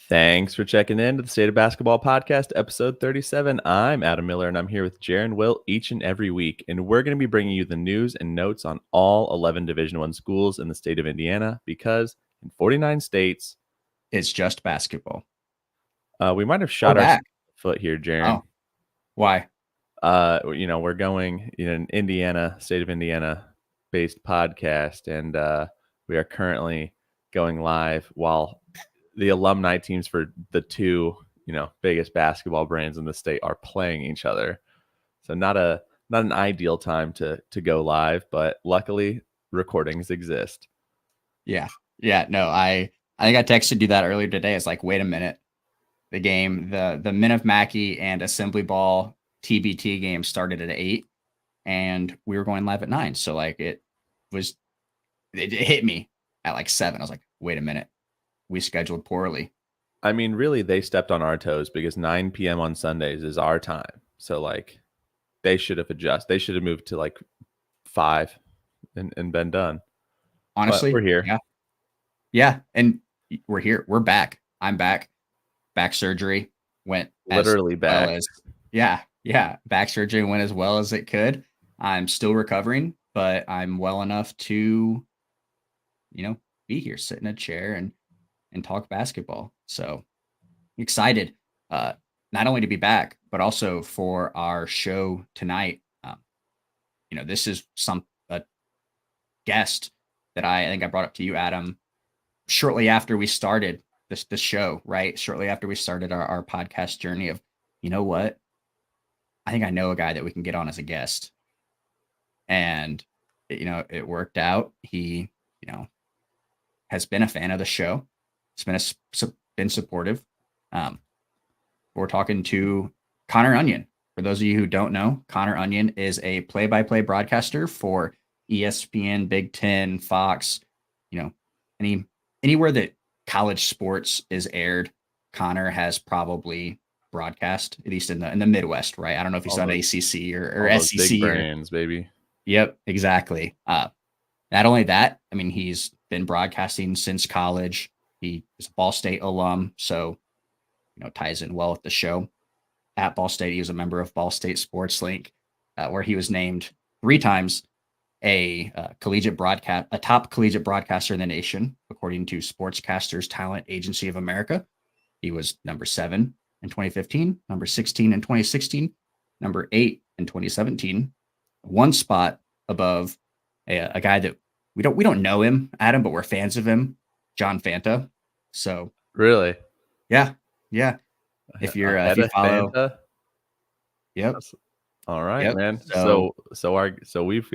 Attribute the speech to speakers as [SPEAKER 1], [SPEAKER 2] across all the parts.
[SPEAKER 1] Thanks for checking in to the State of Basketball Podcast, episode 37. I'm Adam Miller, and I'm here with Jaren Will each and every week. And we're going to be bringing you the news and notes on all 11 Division I schools in the state of Indiana because in 49 states,
[SPEAKER 2] it's just basketball.
[SPEAKER 1] We might have shot our foot here, Jaren.
[SPEAKER 2] Oh, why?
[SPEAKER 1] We're going in an Indiana, state of Indiana-based podcast, and we are currently going live while the alumni teams for the two, biggest basketball brands in the state are playing each other. So not an ideal time to go live, but luckily recordings exist.
[SPEAKER 2] Yeah. No, I think I texted you that earlier today. It's like, wait a minute. The game, the Men of Mackey and Assembly Ball TBT game started at 8 and we were going live at 9. So like it hit me at like 7. I was like, wait a minute. We scheduled poorly.
[SPEAKER 1] I mean, really, they stepped on our toes because 9 p.m. on Sundays is our time. So, like, they should have adjusted. They should have moved to, like, 5 and been done.
[SPEAKER 2] Honestly,
[SPEAKER 1] but we're here.
[SPEAKER 2] Yeah, and we're here. We're back. I'm back. Back surgery went
[SPEAKER 1] literally back.
[SPEAKER 2] Well back surgery went as well as it could. I'm still recovering, but I'm well enough to, be here, sit in a chair and talk basketball. So excited, not only to be back, but also for our show tonight. This is a guest that I think I brought up to you, Adam, shortly after we started this show, right? Shortly after we started our podcast journey of, you know what? I think I know a guy that we can get on as a guest. And, it worked out. He, has been a fan of the show. It's been supportive. We're talking to Connor Onion. For those of you who don't know, Connor Onion is a play-by-play broadcaster for ESPN, Big Ten, Fox. Anywhere that college sports is aired, Connor has probably broadcast, at least in the Midwest, right? I don't know if he's on ACC or SEC.
[SPEAKER 1] Big brands, baby.
[SPEAKER 2] Yep, exactly. Not only that, I mean, he's been broadcasting since college. He is a Ball State alum, so, ties in well with the show. At Ball State, he was a member of Ball State Sports Link, where he was named 3 times a top collegiate broadcaster in the nation, according to Sportscasters Talent Agency of America. He was number 7 in 2015, number 16 in 2016, number 8 in 2017, one spot above a guy that we don't know him, Adam, but we're fans of him, John Fanta. So
[SPEAKER 1] really,
[SPEAKER 2] yeah. If you follow,
[SPEAKER 1] Fanta?
[SPEAKER 2] Yep.
[SPEAKER 1] All right, yep. Man. So we've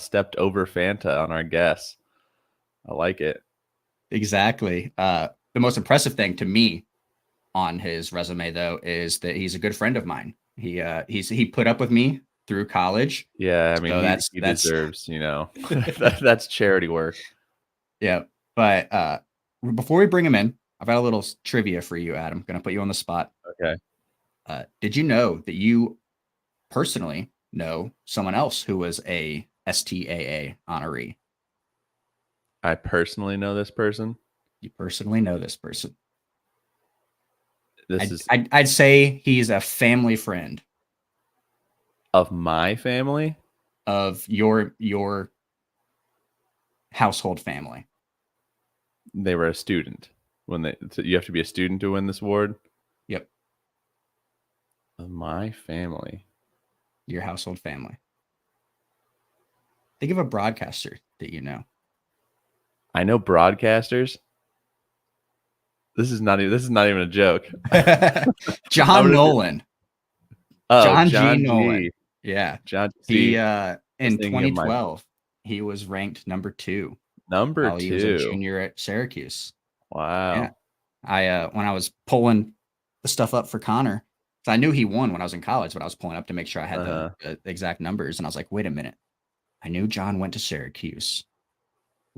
[SPEAKER 1] stepped over Fanta on our guess. I like it.
[SPEAKER 2] Exactly. The most impressive thing to me on his resume, though, is that he's a good friend of mine. He put up with me through college.
[SPEAKER 1] Yeah, I mean, so he deserves, that's charity work.
[SPEAKER 2] Yeah, but before we bring him in, I've got a little trivia for you, Adam. I'm going to put you on the spot.
[SPEAKER 1] Okay.
[SPEAKER 2] Did you know that you personally know someone else who was a STAA honoree?
[SPEAKER 1] I personally know this person.
[SPEAKER 2] You personally know this person.
[SPEAKER 1] I'd
[SPEAKER 2] say he's a family friend.
[SPEAKER 1] Of my family?
[SPEAKER 2] Of your household family.
[SPEAKER 1] They were a student. So you have to be a student to win this award?
[SPEAKER 2] Yep.
[SPEAKER 1] Of my family.
[SPEAKER 2] Your household family. Think of a broadcaster that you know.
[SPEAKER 1] I know broadcasters. This is not even a joke.
[SPEAKER 2] John Nolan.
[SPEAKER 1] Oh,
[SPEAKER 2] John G. Nolan. Yeah.
[SPEAKER 1] John
[SPEAKER 2] G. He in 2012 he was ranked number 2.
[SPEAKER 1] Number 2.
[SPEAKER 2] He was a junior at Syracuse.
[SPEAKER 1] Wow.
[SPEAKER 2] Yeah. When I was pulling the stuff up for Connor, so I knew he won when I was in college, but I was pulling up to make sure I had the exact numbers, and I was like, wait a minute. I knew John went to Syracuse.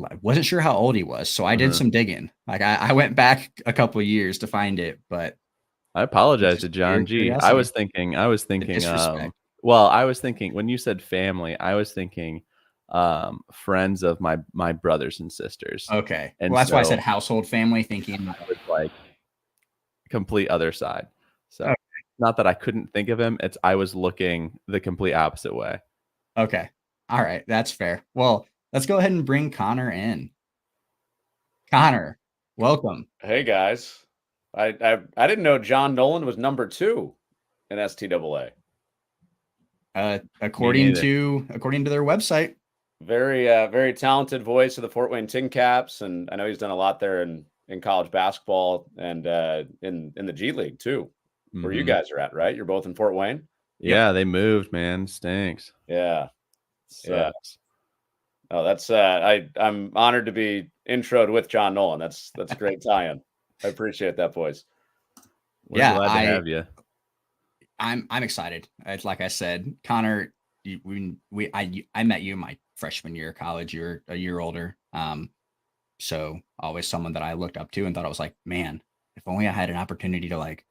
[SPEAKER 2] I wasn't sure how old he was, so I did some digging. Like I went back a couple of years to find it, but
[SPEAKER 1] I apologize to John G. I was thinking well, I was thinking when you said family, I was thinking friends of my brothers and sisters.
[SPEAKER 2] Okay. And well, that's why I said household family, thinking
[SPEAKER 1] I was like complete other side. So
[SPEAKER 2] Okay.
[SPEAKER 1] not that I couldn't think of him. It's I was looking the complete opposite way.
[SPEAKER 2] Okay. All right. That's fair. Well, let's go ahead and bring Connor in. Connor, welcome.
[SPEAKER 3] Hey guys, I didn't know John Nolan was number 2 in STAA.
[SPEAKER 2] According
[SPEAKER 1] neither.
[SPEAKER 2] to their website.
[SPEAKER 3] Very talented voice of the Fort Wayne Tin Caps, and I know he's done a lot there in college basketball and in the G League too, where you
[SPEAKER 1] Mhm.
[SPEAKER 3] guys are at, right? You're both in Fort Wayne.
[SPEAKER 1] Yeah, they moved, man. Stinks.
[SPEAKER 3] Yeah, yeah.
[SPEAKER 1] Sucks.
[SPEAKER 3] Oh, that's I'm honored to be introed with John Nolan. That's a great tie-in. I appreciate that, boys.
[SPEAKER 1] We're
[SPEAKER 2] Yeah,
[SPEAKER 1] glad to have you.
[SPEAKER 2] I'm excited. It's like I said, Connor, I met you in my freshman year of college. You're a year older. So always someone that I looked up to and thought I was like, man, if only I had an opportunity to like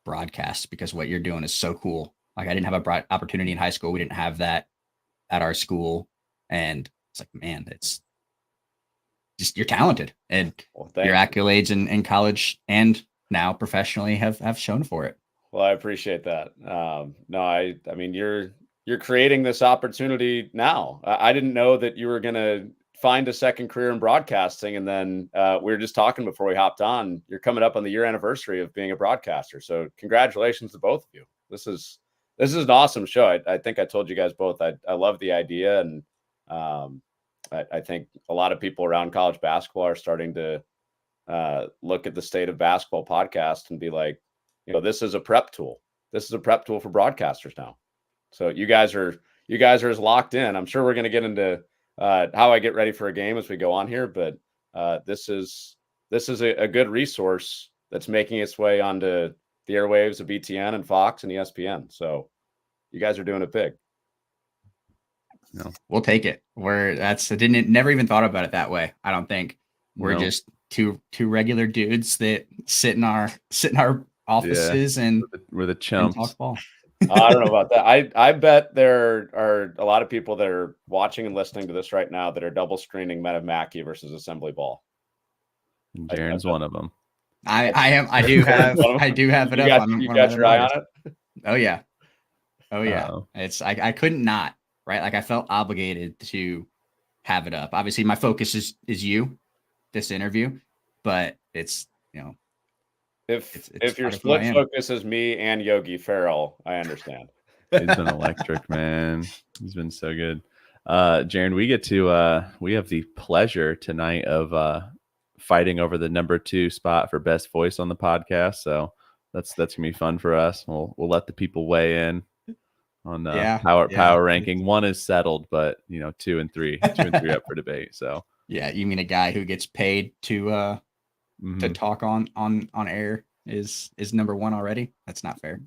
[SPEAKER 2] broadcast, because what you're doing is so cool. Like I didn't have a broad opportunity in high school. We didn't have that at our school. And it's like, man, it's just, you're talented, and
[SPEAKER 3] Well,
[SPEAKER 2] your
[SPEAKER 3] thank you.
[SPEAKER 2] accolades in college and now professionally have shown for it.
[SPEAKER 3] Well, I appreciate that. No, I mean, you're creating this opportunity now. I didn't know that you were gonna find a second career in broadcasting, and then we were just talking before we hopped on. You're coming up on the year anniversary of being a broadcaster, so congratulations to both of you. This is an awesome show. I think I told you guys both. I love the idea, and I think a lot of people around college basketball are starting to look at the State of Basketball podcast and be like, this is a prep tool. This is a prep tool for broadcasters now. So you guys are as locked in. I'm sure we're going to get into how I get ready for a game as we go on here, but this is a good resource that's making its way onto the airwaves of BTN and Fox and ESPN. So you guys are doing it big.
[SPEAKER 2] No, we'll take it. Never even thought about it that way. I don't think we're just two regular dudes that sit in our offices and
[SPEAKER 1] we're the chumps.
[SPEAKER 2] Talk ball.
[SPEAKER 3] I don't know about that. I bet there are a lot of people that are watching and listening to this right now that are double screening Men of Mackey versus Assembly Ball.
[SPEAKER 1] And Jaren's one of them.
[SPEAKER 2] I do have it up.
[SPEAKER 3] You got your eye on it?
[SPEAKER 2] Oh yeah. I couldn't not, right? Like I felt obligated to have it up. Obviously my focus is this interview, but it's,
[SPEAKER 3] if your split focus is me and Yogi Ferrell, I understand.
[SPEAKER 1] He's been electric, man. He's been so good. Jaren, we have the pleasure tonight of fighting over the number 2 spot for best voice on the podcast. So that's gonna be fun for us. We'll let the people weigh in on power ranking. 1 is settled, but 2 and 3 up for debate. So
[SPEAKER 2] yeah, you mean a guy who gets paid to talk on air is number 1 already? That's not fair.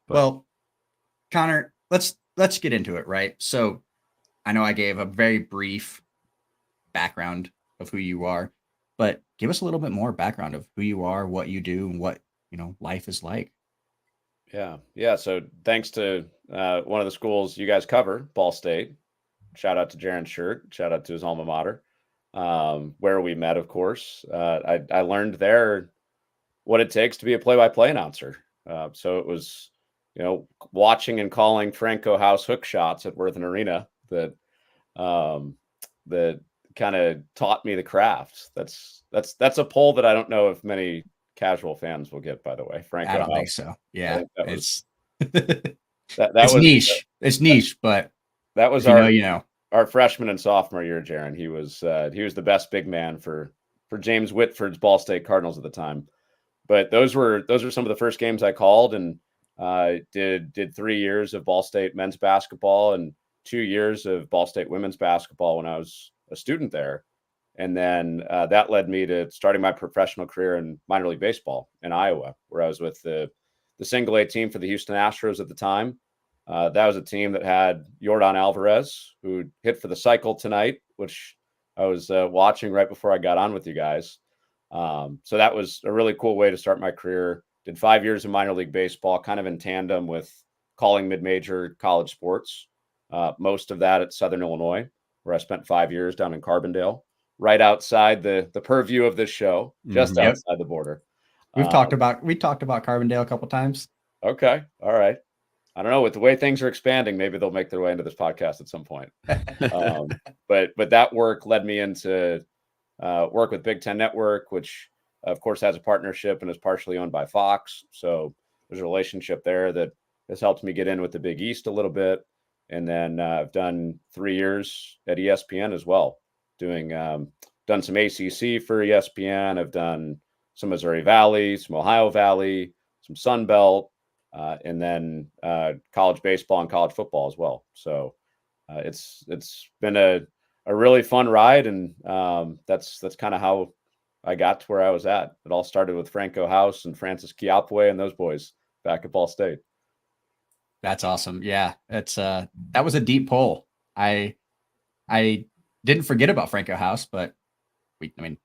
[SPEAKER 2] Well, Connor, let's get into it, right? So I know I gave a very brief background of who you are, but give us a little bit more background of who you are, what you do, and what life is like.
[SPEAKER 3] Yeah. So thanks to one of the schools you guys cover, Ball State. Shout out to Jaren Shirt. Shout out to his alma mater, where we met, of course. I learned there what it takes to be a play-by-play announcer. So it was, watching and calling Franco House hook shots at Worthen Arena that kind of taught me the craft. That's a poll that I don't know if many casual fans will get, by the way. Franco
[SPEAKER 2] I don't
[SPEAKER 3] House.
[SPEAKER 2] think so. Yeah, it's
[SPEAKER 3] it's
[SPEAKER 2] niche. It's niche, but
[SPEAKER 3] that was our freshman and sophomore year, Jaren. He was the best big man for James Whitford's Ball State Cardinals at the time. But those were some of the first games I called, and did 3 years of Ball State men's basketball and 2 years of Ball State women's basketball when I was a student there. And then that led me to starting my professional career in minor league baseball in Iowa, where I was with the single A team for the Houston Astros at the time. That was a team that had Yordan Alvarez, who hit for the cycle tonight, which I was watching right before I got on with you guys. So that was a really cool way to start my career. Did 5 years of minor league baseball, kind of in tandem with calling mid-major college sports. Most of that at Southern Illinois, where I spent 5 years down in Carbondale. right outside the purview of this show, just
[SPEAKER 1] Yep.
[SPEAKER 3] outside the border.
[SPEAKER 2] We talked about Carbondale a couple times.
[SPEAKER 3] Okay. All right. I don't know, with the way things are expanding, maybe they'll make their way into this podcast at some point. But that work led me into work with Big Ten Network, which of course has a partnership and is partially owned by Fox. So there's a relationship there that has helped me get in with the Big East a little bit. And then I've done 3 years at ESPN as well, doing done some ACC for ESPN. I've done some Missouri Valley, some Ohio Valley, some Sun Belt, and then college baseball and college football as well. So it's been a really fun ride, and that's kind of how I got to where I was at. It all started with Franco House and Francis Chiapwe and those boys back at Ball State.
[SPEAKER 2] That's awesome. Yeah, it's that was a deep pull. I didn't forget about Franco House, but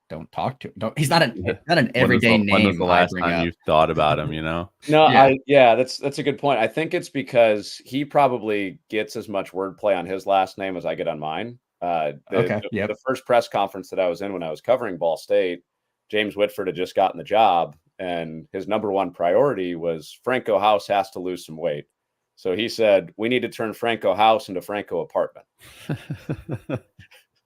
[SPEAKER 2] don't talk to him. He's not an everyday name.
[SPEAKER 1] When was the last
[SPEAKER 2] bring
[SPEAKER 1] time
[SPEAKER 2] up.
[SPEAKER 1] you thought about him? You know?
[SPEAKER 3] No,
[SPEAKER 2] Yeah.
[SPEAKER 3] that's a good point. I think it's because he probably gets as much wordplay on his last name as I get on mine. The first press conference that I was in when I was covering Ball State, James Whitford had just gotten the job, and his number one priority was Franco House has to lose some weight. So he said, we need to turn Franco House into Franco Apartment.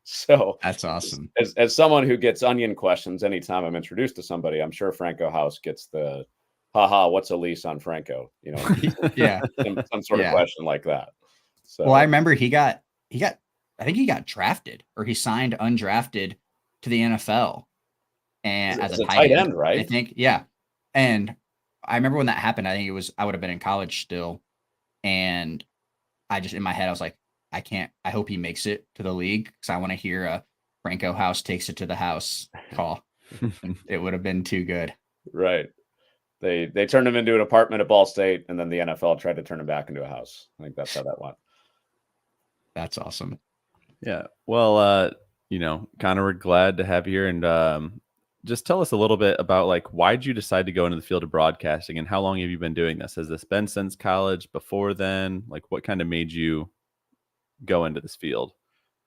[SPEAKER 3] So
[SPEAKER 2] that's awesome.
[SPEAKER 3] As someone who gets onion questions anytime I'm introduced to somebody, I'm sure Franco House gets the, haha, what's a lease on Franco? You know,
[SPEAKER 2] yeah,
[SPEAKER 3] some sort of question like that. So,
[SPEAKER 2] well, I remember I think he got drafted, or he signed undrafted to the NFL, and as a tight end, right? I think, yeah. And I remember when that happened, I would have been in college still. And I just, in my head, I was like, I hope he makes it to the league, because I want to hear a Franco House takes it to the house call. It would have been too good.
[SPEAKER 3] Right. They turned him into an apartment at Ball State, and then the NFL tried to turn him back into a house. I think that's how that went.
[SPEAKER 2] That's awesome.
[SPEAKER 1] Yeah. Well, Connor, we're glad to have you here. And just tell us a little bit about, like, why'd you decide to go into the field of broadcasting, and how long have you been doing this? Has this been since college, before then? Like, what kind of made you go into this field?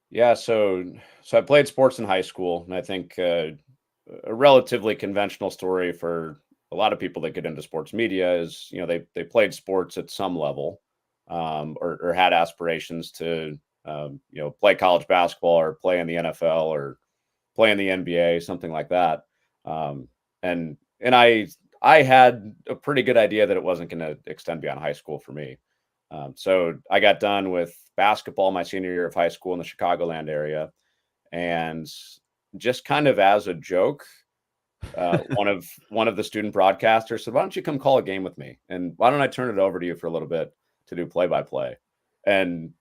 [SPEAKER 3] Yeah. So I played sports in high school, and I think a relatively conventional story for a lot of people that get into sports media is, they played sports at some level, or had aspirations to, play college basketball or play in the NFL or play in the NBA, something like that. And I had a pretty good idea that it wasn't going to extend beyond high school for me. So I got done with basketball my senior year of high school in the Chicagoland area. And just kind of as a joke, one of the student broadcasters said, why don't you come call a game with me? And why don't I turn it over to you for a little bit to do play-by-play? And,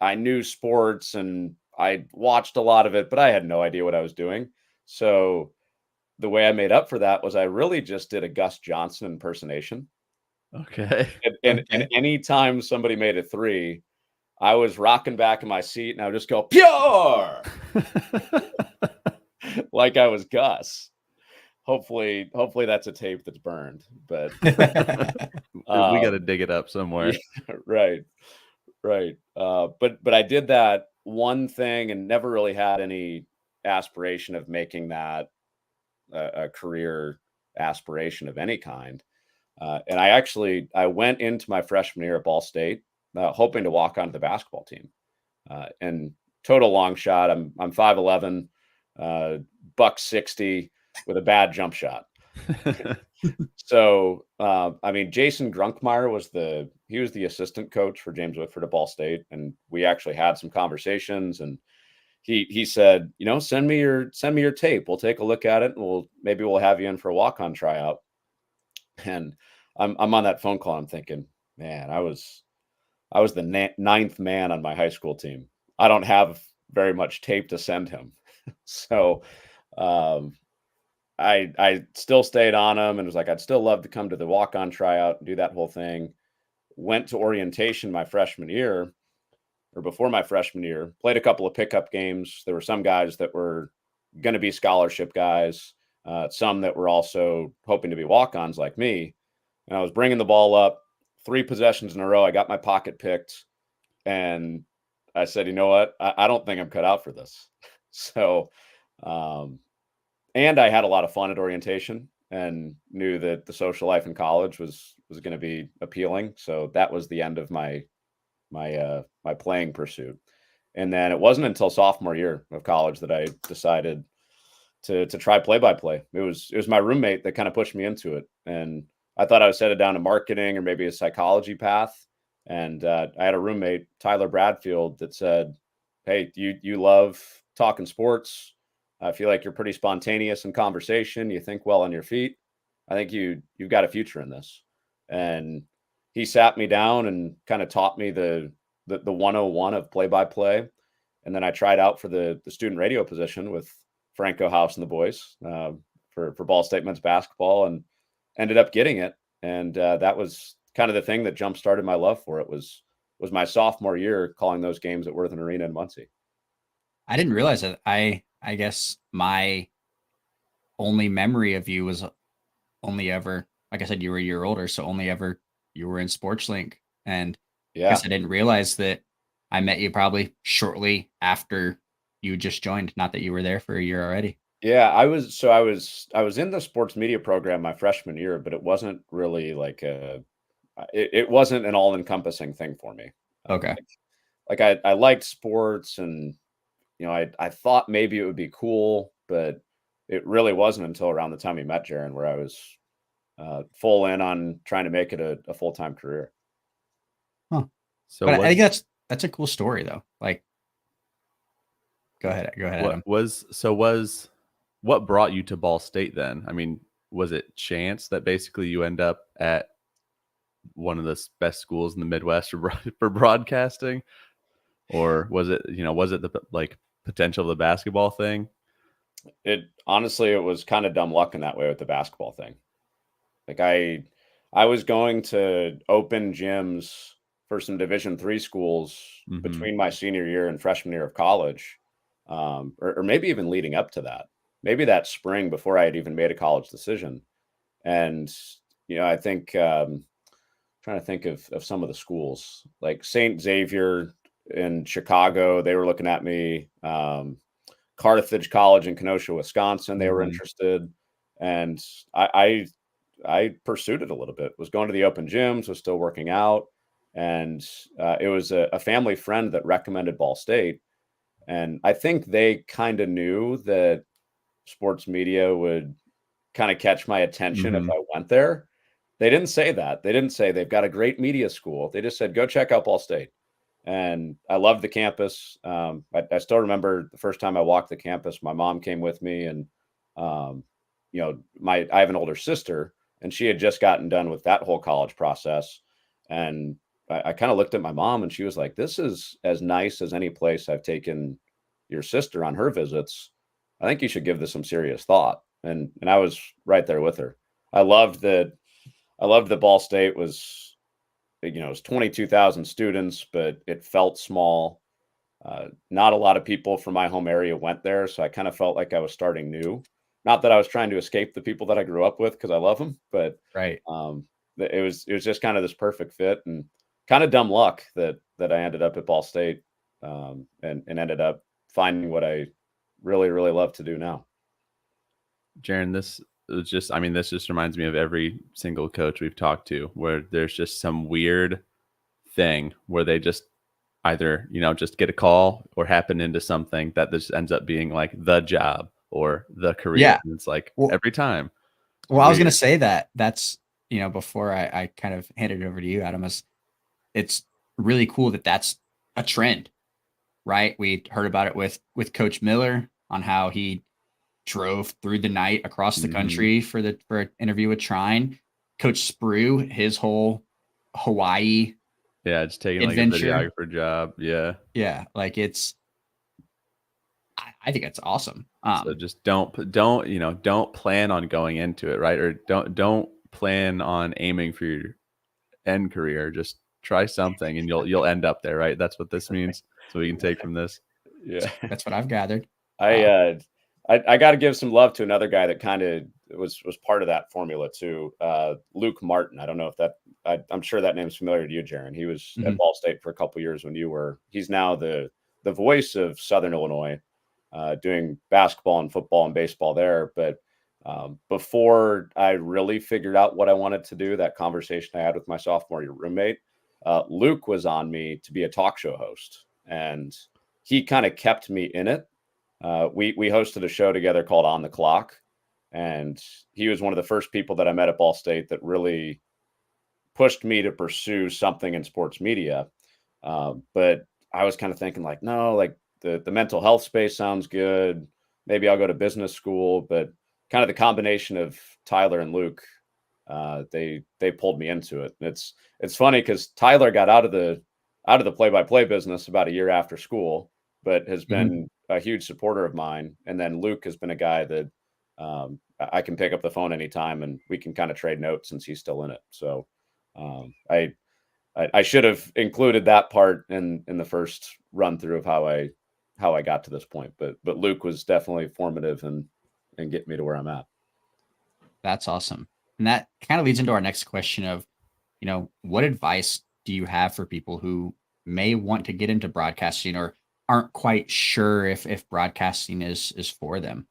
[SPEAKER 3] I knew sports and I watched a lot of it, but I had no idea what I was doing. So the way I made up for that was I really just did a Gus Johnson impersonation.
[SPEAKER 1] Okay.
[SPEAKER 3] And any time somebody made a three, I was rocking back in my seat and I would just go, pure, like I was Gus. Hopefully that's a tape that's burned, but
[SPEAKER 1] we got to dig it up somewhere.
[SPEAKER 3] Yeah, right. But I did that one thing and never really had any aspiration of making that a career aspiration of any kind. And I went into my freshman year at Ball State hoping to walk onto the basketball team. And total long shot, I'm 5'11", $160 with a bad jump shot. So, Jason Grunkmeyer was the assistant coach for James Whitford at Ball State. And we actually had some conversations, and he said, send me your tape. We'll take a look at it, and maybe we'll have you in for a walk-on tryout. And I'm on that phone call. I'm thinking, man, I was the ninth man on my high school team. I don't have very much tape to send him. So, I still stayed on him and was like, I'd still love to come to the walk-on tryout and do that whole thing. Went to orientation my freshman year, or before my freshman year, played a couple of pickup games. There were some guys that were going to be scholarship guys, some that were also hoping to be walk-ons like me. And I was bringing the ball up 3 possessions in a row. I got my pocket picked, and I said, you know what? I don't think I'm cut out for this. So, and I had a lot of fun at orientation and knew that the social life in college was going to be appealing. So that was the end of my playing pursuit. And then it wasn't until sophomore year of college that I decided to try play by play. It was my roommate that kind of pushed me into it, and I thought I was headed down to marketing or maybe a psychology path. And I had a roommate, Tyler Bradfield, that said, "Hey, you love talking sports. I feel like you're pretty spontaneous in conversation. You think well on your feet. I think you've got a future in this." And he sat me down and kind of taught me the 101 of play by play. And then I tried out for the student radio position with Franco House and the boys for Ball State men's basketball, and ended up getting it. And that was kind of the thing that jump started my love for it. Was my sophomore year calling those games at Worthen Arena in Muncie.
[SPEAKER 2] I didn't realize that. I guess my only memory of you was only ever, like I said, you were a year older, so only ever you were in Sports Link. And I
[SPEAKER 3] Yeah,
[SPEAKER 2] guess I didn't realize that I met you probably shortly after you just joined, not that you were there for a year already.
[SPEAKER 3] yeah. I was in the sports media program my freshman year, but it wasn't really like it wasn't an all encompassing thing for me.
[SPEAKER 2] Okay.
[SPEAKER 3] I liked sports, and I thought maybe it would be cool, but it really wasn't until around the time we met Jaren where I was full in on trying to make it a full time career.
[SPEAKER 2] Huh.
[SPEAKER 1] So
[SPEAKER 2] But I think that's a cool story though. Like, go ahead, Adam.
[SPEAKER 1] What brought you to Ball State then? I mean, was it chance that basically you end up at one of the best schools in the Midwest for broadcasting, or was it the like potential of the basketball thing?
[SPEAKER 3] It honestly, it was kind of dumb luck in that way with the basketball thing. Like I was going to open gyms for some Division III schools
[SPEAKER 1] Mhm.
[SPEAKER 3] between my senior year and freshman year of college, or maybe even leading up to that. Maybe that spring before I had even made a college decision. And I think trying to think of some of the schools like St. Xavier in Chicago. They were looking at me. Carthage College in Kenosha, Wisconsin. They were
[SPEAKER 1] Mhm.
[SPEAKER 3] interested, and I pursued it a little bit. Was going to the open gyms, was still working out, and it was a family friend that recommended Ball State, and I think they kind of knew that sports media would kind of catch my attention if
[SPEAKER 1] Mhm.
[SPEAKER 3] I went there. They didn't say that. They didn't say they've got a great media school. They just said, go check out Ball State. And I loved the campus. I still remember the first time I walked the campus, my mom came with me, and, um, I have an older sister, and she had just gotten done with that whole college process. And I kind of looked at my mom, and she was like, this is as nice as any place I've taken your sister on her visits. I think you should give this some serious thought. And I was right there with her. I loved that. I loved that Ball State was, it was 22,000 students, but it felt small. Not a lot of people from my home area went there, so I kind of felt like I was starting new. Not that I was trying to escape the people that I grew up with because I love them, but
[SPEAKER 2] Right.
[SPEAKER 3] it was just kind of this perfect fit, and kind of dumb luck that I ended up at Ball State, and ended up finding what I really really love to do now.
[SPEAKER 1] Jaren, this just reminds me of every single coach we've talked to where there's just some weird thing where they just either, just get a call or happen into something that this ends up being like the job or the career.
[SPEAKER 2] Yeah.
[SPEAKER 1] And it's like
[SPEAKER 2] Well,
[SPEAKER 1] every time.
[SPEAKER 2] well, I was gonna
[SPEAKER 1] Weird.
[SPEAKER 2] say that's before I kind of handed it over to you, Adam, it's really cool that that's a trend, right? We heard about it with Coach Miller on how he drove through the night across the
[SPEAKER 1] Mhm.
[SPEAKER 2] country for an interview with Trine. Coach Sprue, his whole Hawaii
[SPEAKER 1] Yeah, just taking like a
[SPEAKER 2] adventure.
[SPEAKER 1] videographer job. Yeah.
[SPEAKER 2] Yeah, like I think that's awesome.
[SPEAKER 1] So just don't plan on going into it, right? Or don't plan on aiming for your end career. Just try something and you'll end up there, right? That's what this means. So we can take from this.
[SPEAKER 3] Yeah.
[SPEAKER 2] That's what I've gathered.
[SPEAKER 3] I
[SPEAKER 2] Uh,
[SPEAKER 3] uh I got to give some love to another guy that kind of was part of that formula too. Luke Martin. I don't know if I'm sure that name's familiar to you, Jaren. He was at
[SPEAKER 2] mhm.
[SPEAKER 3] Ball State for a couple years when you were. He's now the voice of Southern Illinois. doing basketball and football and baseball there. But before I really figured out what I wanted to do, that conversation I had with my sophomore year roommate, Luke was on me to be a talk show host, and he kind of kept me in it. We hosted a show together called On the Clock, and he was one of the first people that I met at Ball State that really pushed me to pursue something in sports media. But I was kind of thinking like, no, like the mental health space sounds good. Maybe I'll go to business school, but kind of the combination of Tyler and Luke, they pulled me into it. And it's funny because Tyler got out of the play-by-play business about a year after school, but has been a huge supporter of mine. And then Luke has been a guy that I can pick up the phone anytime and we can kind of trade notes since he's still in it. So I should have included that part in the first run through of how I got to this point, but Luke was definitely formative and get me to where I'm at.
[SPEAKER 2] That's awesome. And that kind of leads into our next question of, what advice do you have for people who may want to get into broadcasting or aren't quite sure if broadcasting is for them?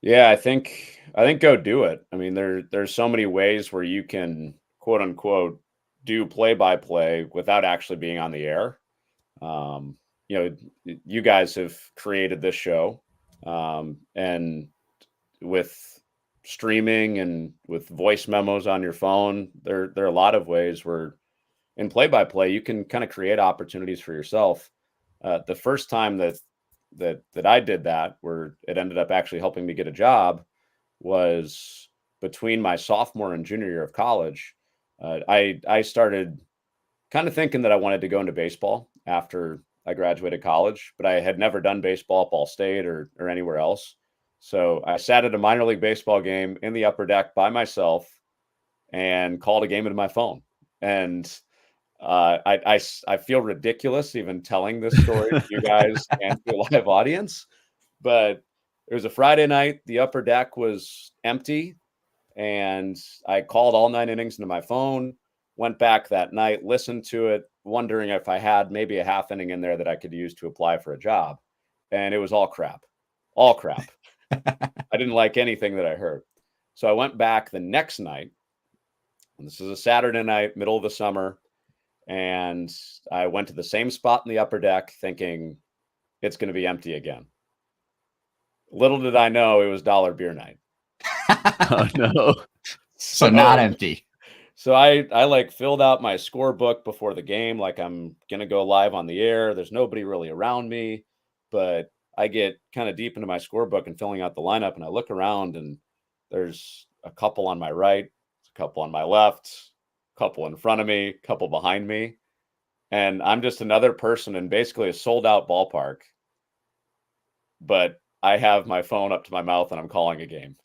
[SPEAKER 3] Yeah, I think go do it. I mean, there's so many ways where you can quote unquote do play-by-play without actually being on the air. You guys have created this show, and with streaming and with voice memos on your phone, there are a lot of ways where in play-by-play you can kind of create opportunities for yourself. The first time that I did that, where it ended up actually helping me get a job, was between my sophomore and junior year of college. I started kind of thinking that I wanted to go into baseball after I graduated college, but I had never done baseball at Ball State or anywhere else. So I sat at a minor league baseball game in the upper deck by myself and called a game into my phone. And I feel ridiculous even telling this story to you guys and to a live audience, but it was a Friday night. The upper deck was empty, and I called all 9 innings into my phone, went back that night, listened to it, wondering if I had maybe a half inning in there that I could use to apply for a job. And it was all crap. I didn't like anything that I heard. So I went back the next night, and this is a Saturday night, middle of the summer. And I went to the same spot in the upper deck thinking it's going to be empty again. Little did I know it was dollar beer night.
[SPEAKER 1] Oh no.
[SPEAKER 2] So not empty.
[SPEAKER 3] So I like filled out my scorebook before the game. Like I'm going to go live on the air. There's nobody really around me, but I get kind of deep into my scorebook and filling out the lineup. And I look around and there's a couple on my right, a couple on my left, a couple in front of me, a couple behind me. And I'm just another person in basically a sold out ballpark. But I have my phone up to my mouth and I'm calling a game.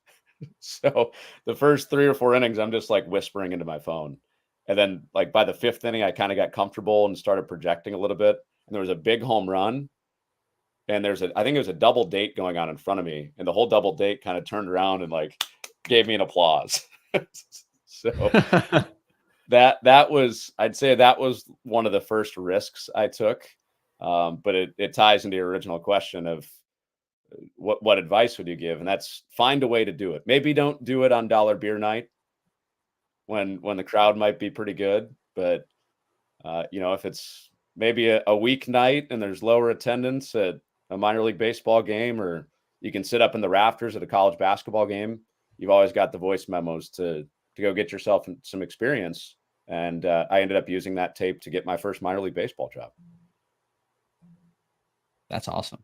[SPEAKER 3] So the first 3 or 4 innings, I'm just like whispering into my phone. And then like by the 5th inning, I kind of got comfortable and started projecting a little bit. And there was a big home run. And I think it was a double date going on in front of me. And the whole double date kind of turned around and like gave me an applause. So I'd say that was one of the first risks I took. But it ties into your original question of what advice would you give? And that's find a way to do it. Maybe don't do it on dollar beer night when the crowd might be pretty good, but if it's maybe a weeknight and there's lower attendance at a minor league baseball game, or you can sit up in the rafters at a college basketball game, you've always got the voice memos to go get yourself some experience. And I ended up using that tape to get my first minor league baseball job.
[SPEAKER 2] That's awesome.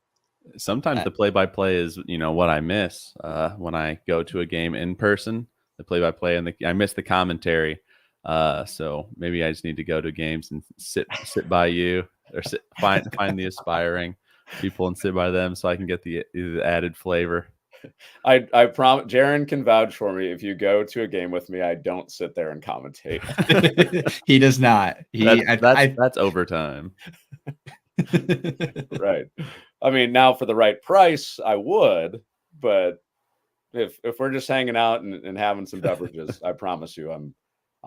[SPEAKER 1] Sometimes the play-by-play is, what I miss when I go to a game in person. The play-by-play and I miss the commentary. So maybe I just need to go to games and sit by you, or find the aspiring people and sit by them so I can get the added flavor.
[SPEAKER 3] I promise Jaren can vouch for me. If you go to a game with me, I don't sit there and commentate.
[SPEAKER 2] He does not.
[SPEAKER 3] That's
[SPEAKER 1] overtime.
[SPEAKER 3] Right. I mean, now for the right price, I would, but if we're just hanging out and having some beverages, I promise you, I'm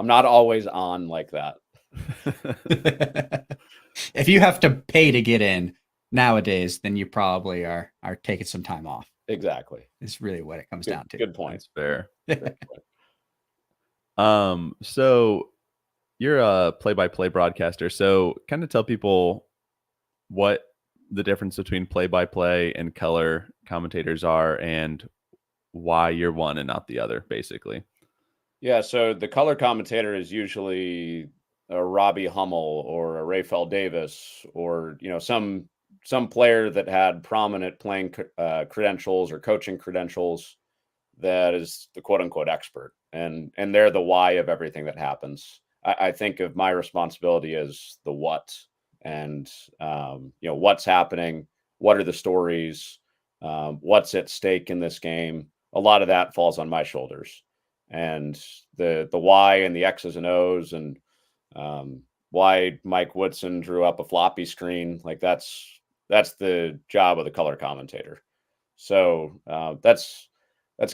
[SPEAKER 3] not always on like that.
[SPEAKER 2] If you have to pay to get in, nowadays, then you probably are taking some time off.
[SPEAKER 3] Exactly.
[SPEAKER 2] Is really what it comes down to.
[SPEAKER 3] Good point.
[SPEAKER 1] That's fair.
[SPEAKER 3] Great point.
[SPEAKER 1] So you're a play-by-play broadcaster. So kind of tell people what the difference between play-by-play and color commentators are and why you're one and not the other, basically.
[SPEAKER 3] Yeah, so the color commentator is usually a Robbie Hummel or a Rafael Davis, or some player that had prominent playing credentials or coaching credentials, that is the quote unquote expert, and they're the why of everything that happens. I think of my responsibility as the what, and what's happening, what are the stories, what's at stake in this game. A lot of that falls on my shoulders, and the why and the X's and O's, and why Mike Woodson drew up a floppy screen, like that's the job of the color commentator. So that's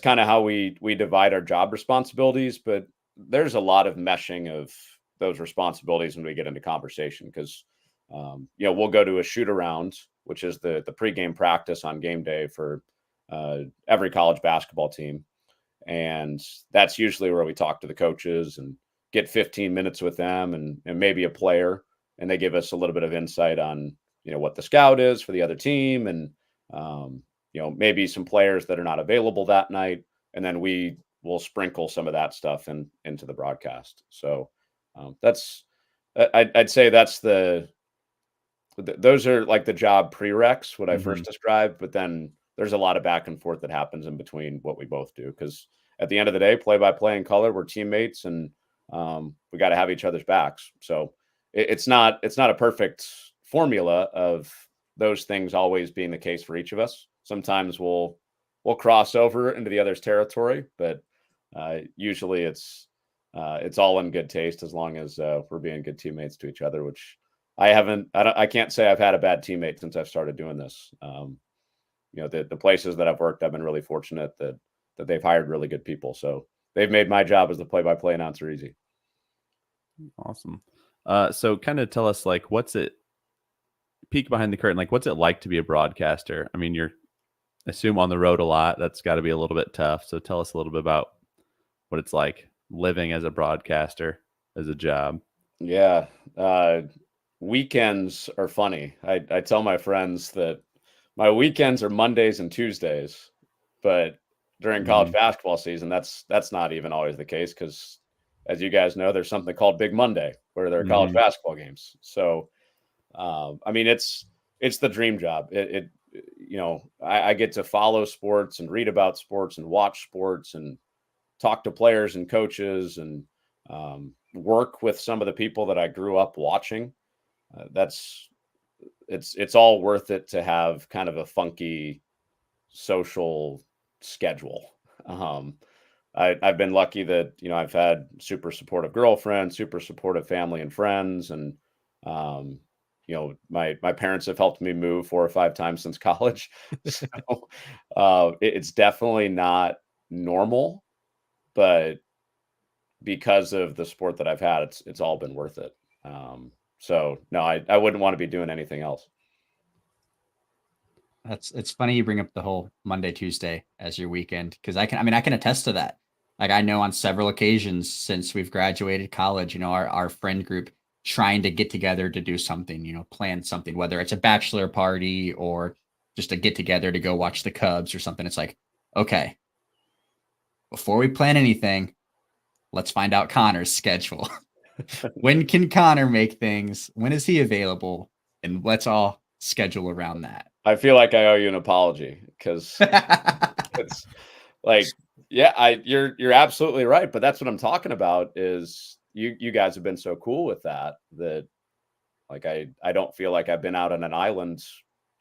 [SPEAKER 3] kind of how we divide our job responsibilities. But there's a lot of meshing of those responsibilities when we get into conversation, because we'll go to a shoot around, which is the pregame practice on game day for every college basketball team. And that's usually where we talk to the coaches and get 15 minutes with them, and maybe a player, and they give us a little bit of insight on, what the scout is for the other team, and, maybe some players that are not available that night. And then we will sprinkle some of that stuff into the broadcast. So I'd say that's those are like the job prereqs, what I first described, but then there's a lot of back and forth that happens in between what we both do. Because at the end of the day, play by play and color, we're teammates, and we got to have each other's backs. So it's not a perfect formula of those things always being the case for each of us. Sometimes we'll cross over into the other's territory, but usually it's all in good taste, as long as we're being good teammates to each other, which I can't say I've had a bad teammate since I've started doing this. The places that I've worked, I've been really fortunate that they've hired really good people. So they've made my job as the play-by-play announcer easy.
[SPEAKER 1] Awesome. So kind of tell us, like, peek behind the curtain, like, what's it like to be a broadcaster? I mean, you're assume on the road a lot. That's got to be a little bit tough. So tell us a little bit about what it's like living as a broadcaster, as a job.
[SPEAKER 3] Yeah. Weekends are funny. I tell my friends that my weekends are Mondays and Tuesdays, but during college basketball season, that's not even always the case, because, as you guys know, there's something called Big Monday, where there are college basketball games. So, I mean, it's the dream job. I get to follow sports and read about sports and watch sports and talk to players and coaches, and work with some of the people that I grew up watching. It's all worth it to have kind of a funky social schedule. I've been lucky that, I've had super supportive girlfriends, super supportive family and friends. And, my parents have helped me move 4 or 5 times since college. So it's definitely not normal, but because of the sport that I've had, it's all been worth it. So no, I wouldn't want to be doing anything else.
[SPEAKER 2] It's funny you bring up the whole Monday, Tuesday as your weekend, because I can attest to that. Like, I know on several occasions since we've graduated college, our friend group trying to get together to do something, plan something, whether it's a bachelor party or just a get together to go watch the Cubs or something. It's like, okay, before we plan anything, let's find out Connor's schedule. When can Connor make things? When is he available? And let's all schedule around that.
[SPEAKER 3] I feel like I owe you an apology, because it's like, yeah, you're absolutely right. But that's what I'm talking about, is you guys have been so cool with that like, I don't feel like I've been out on an island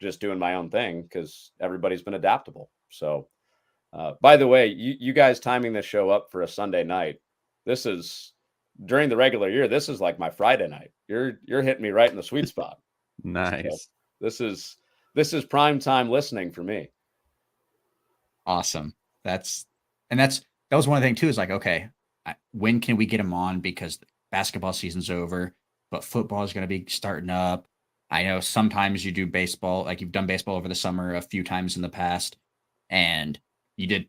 [SPEAKER 3] just doing my own thing, because everybody's been adaptable. So by the way, you guys timing this show up for a Sunday night, this is during the regular year. This is like my Friday night. You're hitting me right in the sweet spot.
[SPEAKER 1] Nice.
[SPEAKER 3] So this is prime time listening for me.
[SPEAKER 2] Awesome. That was one of the things too, is like, okay, when can we get him on? Because basketball season's over, but football is going to be starting up. I know sometimes you do baseball, like you've done baseball over the summer a few times in the past, and you did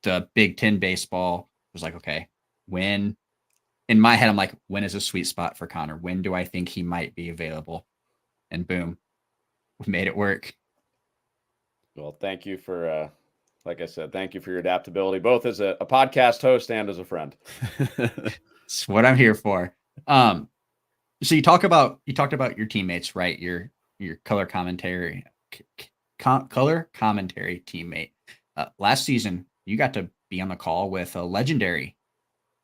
[SPEAKER 2] the Big Ten baseball. It was like, okay, when in my head, I'm like, when is a sweet spot for Connor? When do I think he might be available? And boom, we made it work.
[SPEAKER 3] Well, thank you for, like I said, thank you for your adaptability, both as a podcast host and as a friend.
[SPEAKER 2] It's what I'm here for. So you talked about your teammates, right? Your color commentary teammate. Last season, you got to be on the call with a legendary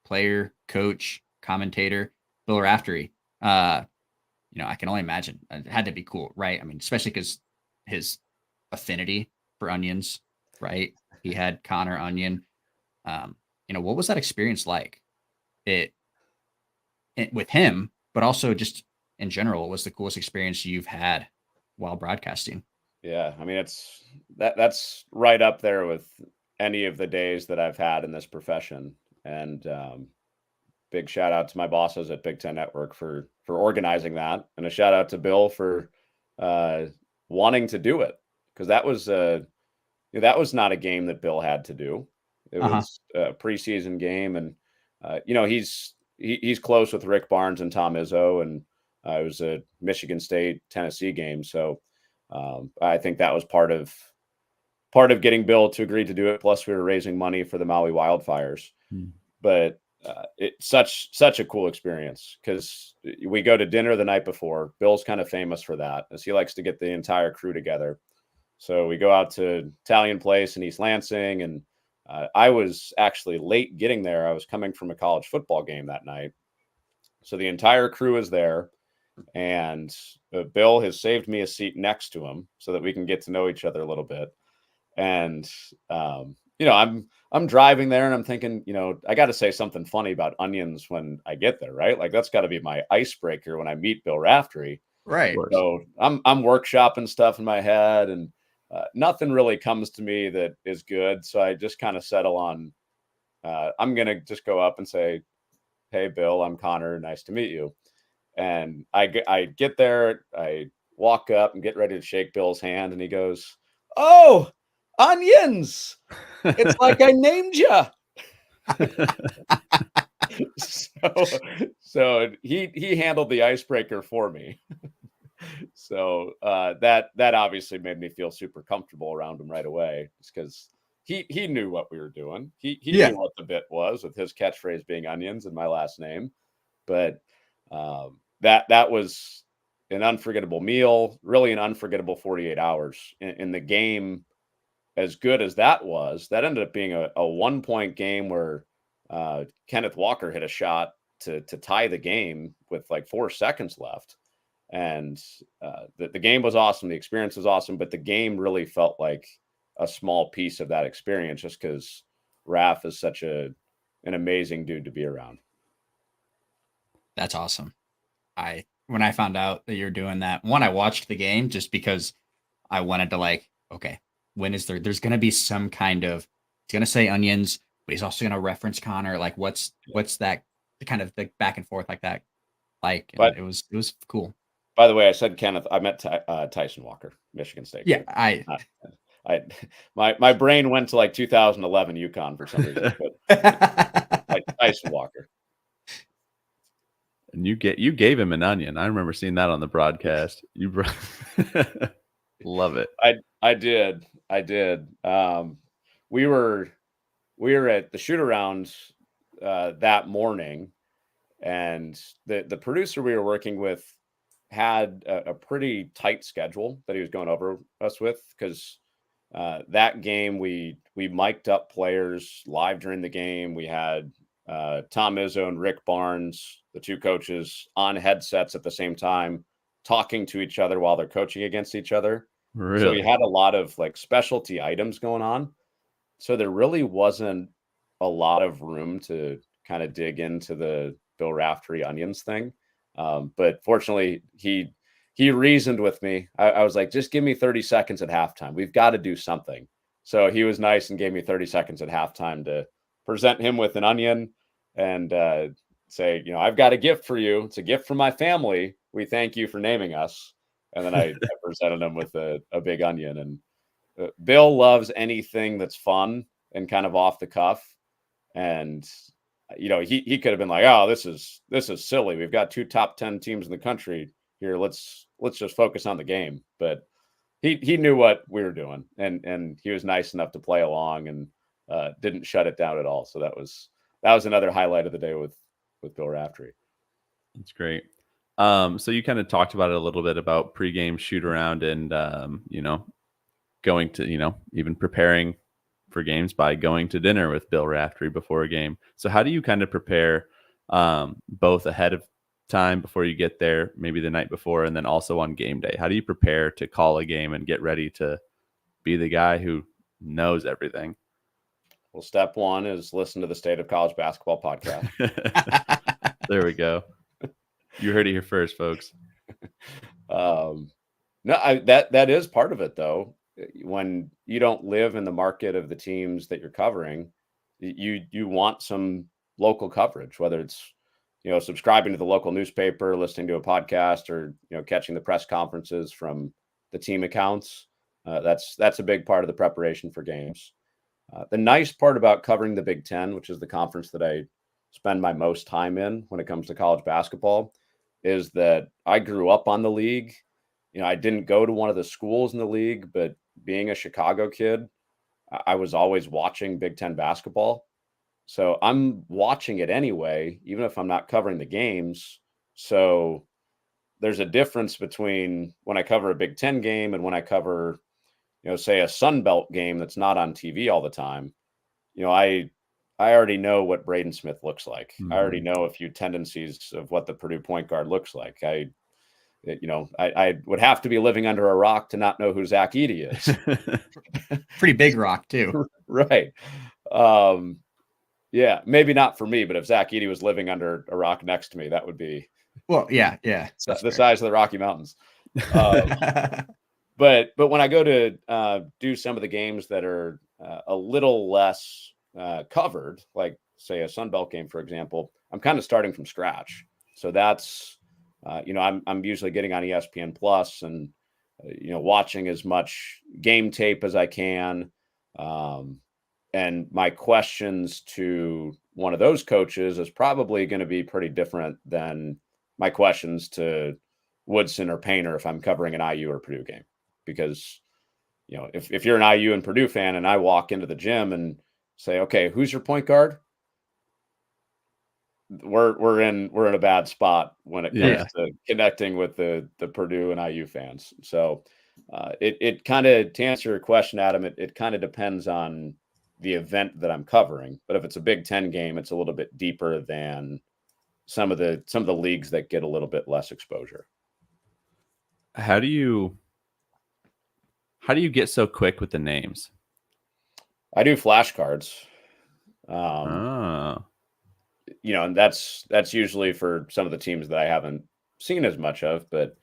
[SPEAKER 2] player, coach, commentator, Bill Raftery. I can only imagine it had to be cool, right? I mean, especially because his affinity for onions, right? He had Connor Onion. What was that experience like? It with him, but also just in general, what was the coolest experience you've had while broadcasting?
[SPEAKER 3] Yeah, I mean, that's right up there with any of the days that I've had in this profession. And big shout out to my bosses at Big Ten Network for organizing that, and a shout out to Bill for wanting to do it, because that was not a game that Bill had to do. It was a preseason game, and he's close with Rick Barnes and Tom Izzo, and it was a Michigan State Tennessee game, so I think that was part of getting Bill to agree to do it. Plus, we were raising money for the Maui wildfires, but it's such a cool experience, because we go to dinner the night before. Bill's kind of famous for that, as he likes to get the entire crew together. So we go out to Italian Place in East Lansing, and I was actually late getting there. I was coming from a college football game that night. So the entire crew is there, and Bill has saved me a seat next to him so that we can get to know each other a little bit. And I'm driving there, and I'm thinking, I got to say something funny about onions when I get there, right? Like, that's got to be my icebreaker when I meet Bill Raftery.
[SPEAKER 2] Right.
[SPEAKER 3] So I'm workshopping stuff in my head, and nothing really comes to me that is good. So I just kind of settle on, I'm going to just go up and say, "Hey, Bill, I'm Connor. Nice to meet you." And I get there, I walk up and get ready to shake Bill's hand, and he goes, "Oh, onions. It's like I named you." So he handled the icebreaker for me. So that obviously made me feel super comfortable around him right away, just because he knew what we were doing. He knew what the bit was, with his catchphrase being onions and my last name. But that was an unforgettable meal, really an unforgettable 48 hours in the game. As good as that was, that ended up being a 1-point game where Kenneth Walker hit a shot to tie the game with like 4 seconds left. And the game was awesome. The experience was awesome, but the game really felt like a small piece of that experience, just because Raph is such an amazing dude to be around.
[SPEAKER 2] That's awesome. When I found out that you're doing that, I watched the game just because I wanted to, okay, when is there's going to be some kind of, he's going to say onions, but he's also going to reference Connor. Like, what's that kind of the back and forth like that? But it was cool.
[SPEAKER 3] By the way, I said Kenneth. I meant Tyson Walker, Michigan State.
[SPEAKER 2] Yeah,
[SPEAKER 3] my brain went to 2011 UConn for some reason, but Tyson Walker.
[SPEAKER 1] And you gave him an onion. I remember seeing that on the broadcast. You love it.
[SPEAKER 3] I did. We were at the shoot around that morning, and the producer we were working with had a pretty tight schedule that he was going over us with, because that game we mic'd up players live during the game. We had Tom Izzo and Rick Barnes, the two coaches, on headsets at the same time, talking to each other while they're coaching against each other.
[SPEAKER 1] Really?
[SPEAKER 3] So we had a lot of specialty items going on. So there really wasn't a lot of room to kind of dig into the Bill Raftery onions thing. But fortunately, he reasoned with me. I was like, just give me 30 seconds at halftime. We've got to do something. So he was nice and gave me 30 seconds at halftime to present him with an onion and say, I've got a gift for you. It's a gift from my family. We thank you for naming us. And then I presented him with a big onion. And Bill loves anything that's fun and kind of off the cuff. And he could have been like, oh, this is silly. We've got 2 top 10 teams in the country here. Let's just focus on the game. But he knew what we were doing, and he was nice enough to play along and didn't shut it down at all. So that was another highlight of the day with Bill Raftery.
[SPEAKER 1] That's great. So you kind of talked about it a little bit about pregame shoot around and going to even preparing for games by going to dinner with Bill Raftery before a game. So how do you kind of prepare both ahead of time before you get there, maybe the night before, and then also on game day? How do you prepare to call a game and get ready to be the guy who knows everything?
[SPEAKER 3] Well, step one is listen to the State of College Basketball podcast.
[SPEAKER 1] There we go. You heard it here first, folks.
[SPEAKER 3] No, that is part of it, though. When you don't live in the market of the teams that you're covering, you want some local coverage, whether it's subscribing to the local newspaper, listening to a podcast, or catching the press conferences from the team accounts. That's a big part of the preparation for games. The nice part about covering the Big Ten, which is the conference that I spend my most time in when it comes to college basketball, is that I grew up on the league. I didn't go to one of the schools in the league, but being a Chicago kid, I was always watching Big Ten basketball. So I'm watching it anyway, even if I'm not covering the games. So there's a difference between when I cover a Big Ten game and when I cover, say a Sun Belt game that's not on TV all the time. I already know what Braden Smith looks like.
[SPEAKER 1] Mm-hmm.
[SPEAKER 3] I already know a few tendencies of what the Purdue point guard looks like. I would have to be living under a rock to not know who Zach Edey is.
[SPEAKER 2] Pretty big rock too.
[SPEAKER 3] Right. Yeah, maybe not for me, but if Zach Edey was living under a rock next to me, that would be
[SPEAKER 2] yeah.
[SPEAKER 3] The size of the Rocky Mountains. But when I go to do some of the games that are a little less covered, like say a Sun Belt game, for example, I'm kind of starting from scratch. So that's I'm usually getting on ESPN Plus and watching as much game tape as I can. And my questions to one of those coaches is probably going to be pretty different than my questions to Woodson or Painter if I'm covering an IU or Purdue game. Because, if you're an IU and Purdue fan and I walk into the gym and say, okay, who's your point guard? We're in a bad spot when it comes to connecting with the Purdue and IU fans. So it kind of, to answer your question, Adam, it kind of depends on the event that I'm covering. But if it's a Big Ten game, it's a little bit deeper than some of the leagues that get a little bit less exposure.
[SPEAKER 1] How do you get so quick with the names?
[SPEAKER 3] I do flashcards. And that's usually for some of the teams that I haven't seen as much of. But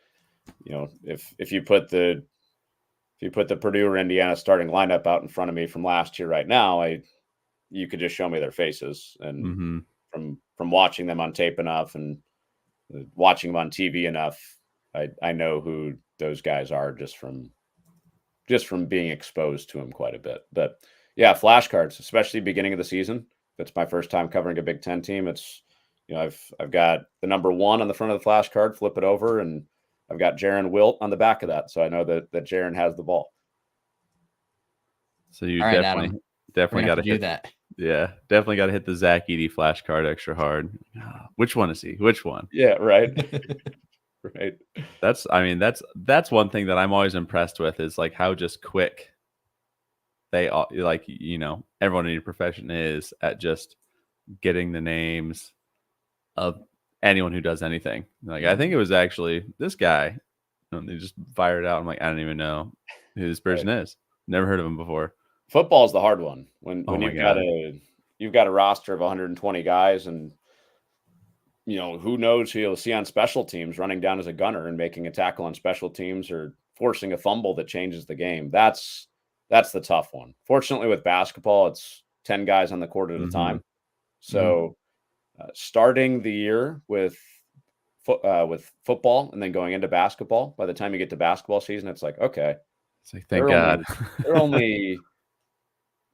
[SPEAKER 3] if you put the Purdue or Indiana starting lineup out in front of me from last year right now, you could just show me their faces, and from watching them on tape enough and watching them on TV enough, I know who those guys are just from being exposed to them quite a bit. But yeah, flashcards, especially beginning of the season. If it's my first time covering a Big Ten team, it's I've got the number 1 on the front of the flashcard, flip it over, and I've got Jaren Wilt on the back of that, so I know that Jaren has the ball.
[SPEAKER 1] So you definitely got to
[SPEAKER 2] do that.
[SPEAKER 1] Yeah, definitely got to hit the Zach Edey flashcard extra hard. Which one is he? Which one?
[SPEAKER 3] Yeah, right. Right.
[SPEAKER 1] That's one thing that I'm always impressed with is like how just quick they all, like, everyone in your profession is at just getting the names of anyone who does anything. Like, I think it was actually this guy, and they just fire it out. I'm like, I don't even know who this person is. Never heard of him before. Football
[SPEAKER 3] is the hard one when you've got a roster of 120 guys, and who knows who you'll see on special teams running down as a gunner and making a tackle on special teams or forcing a fumble that changes the game. That's the tough one. Fortunately, with basketball, it's 10 guys on the court at a time. So starting the year with with football and then going into basketball. By the time you get to basketball season, it's like, okay,
[SPEAKER 1] it's like, thank God.
[SPEAKER 3] There are only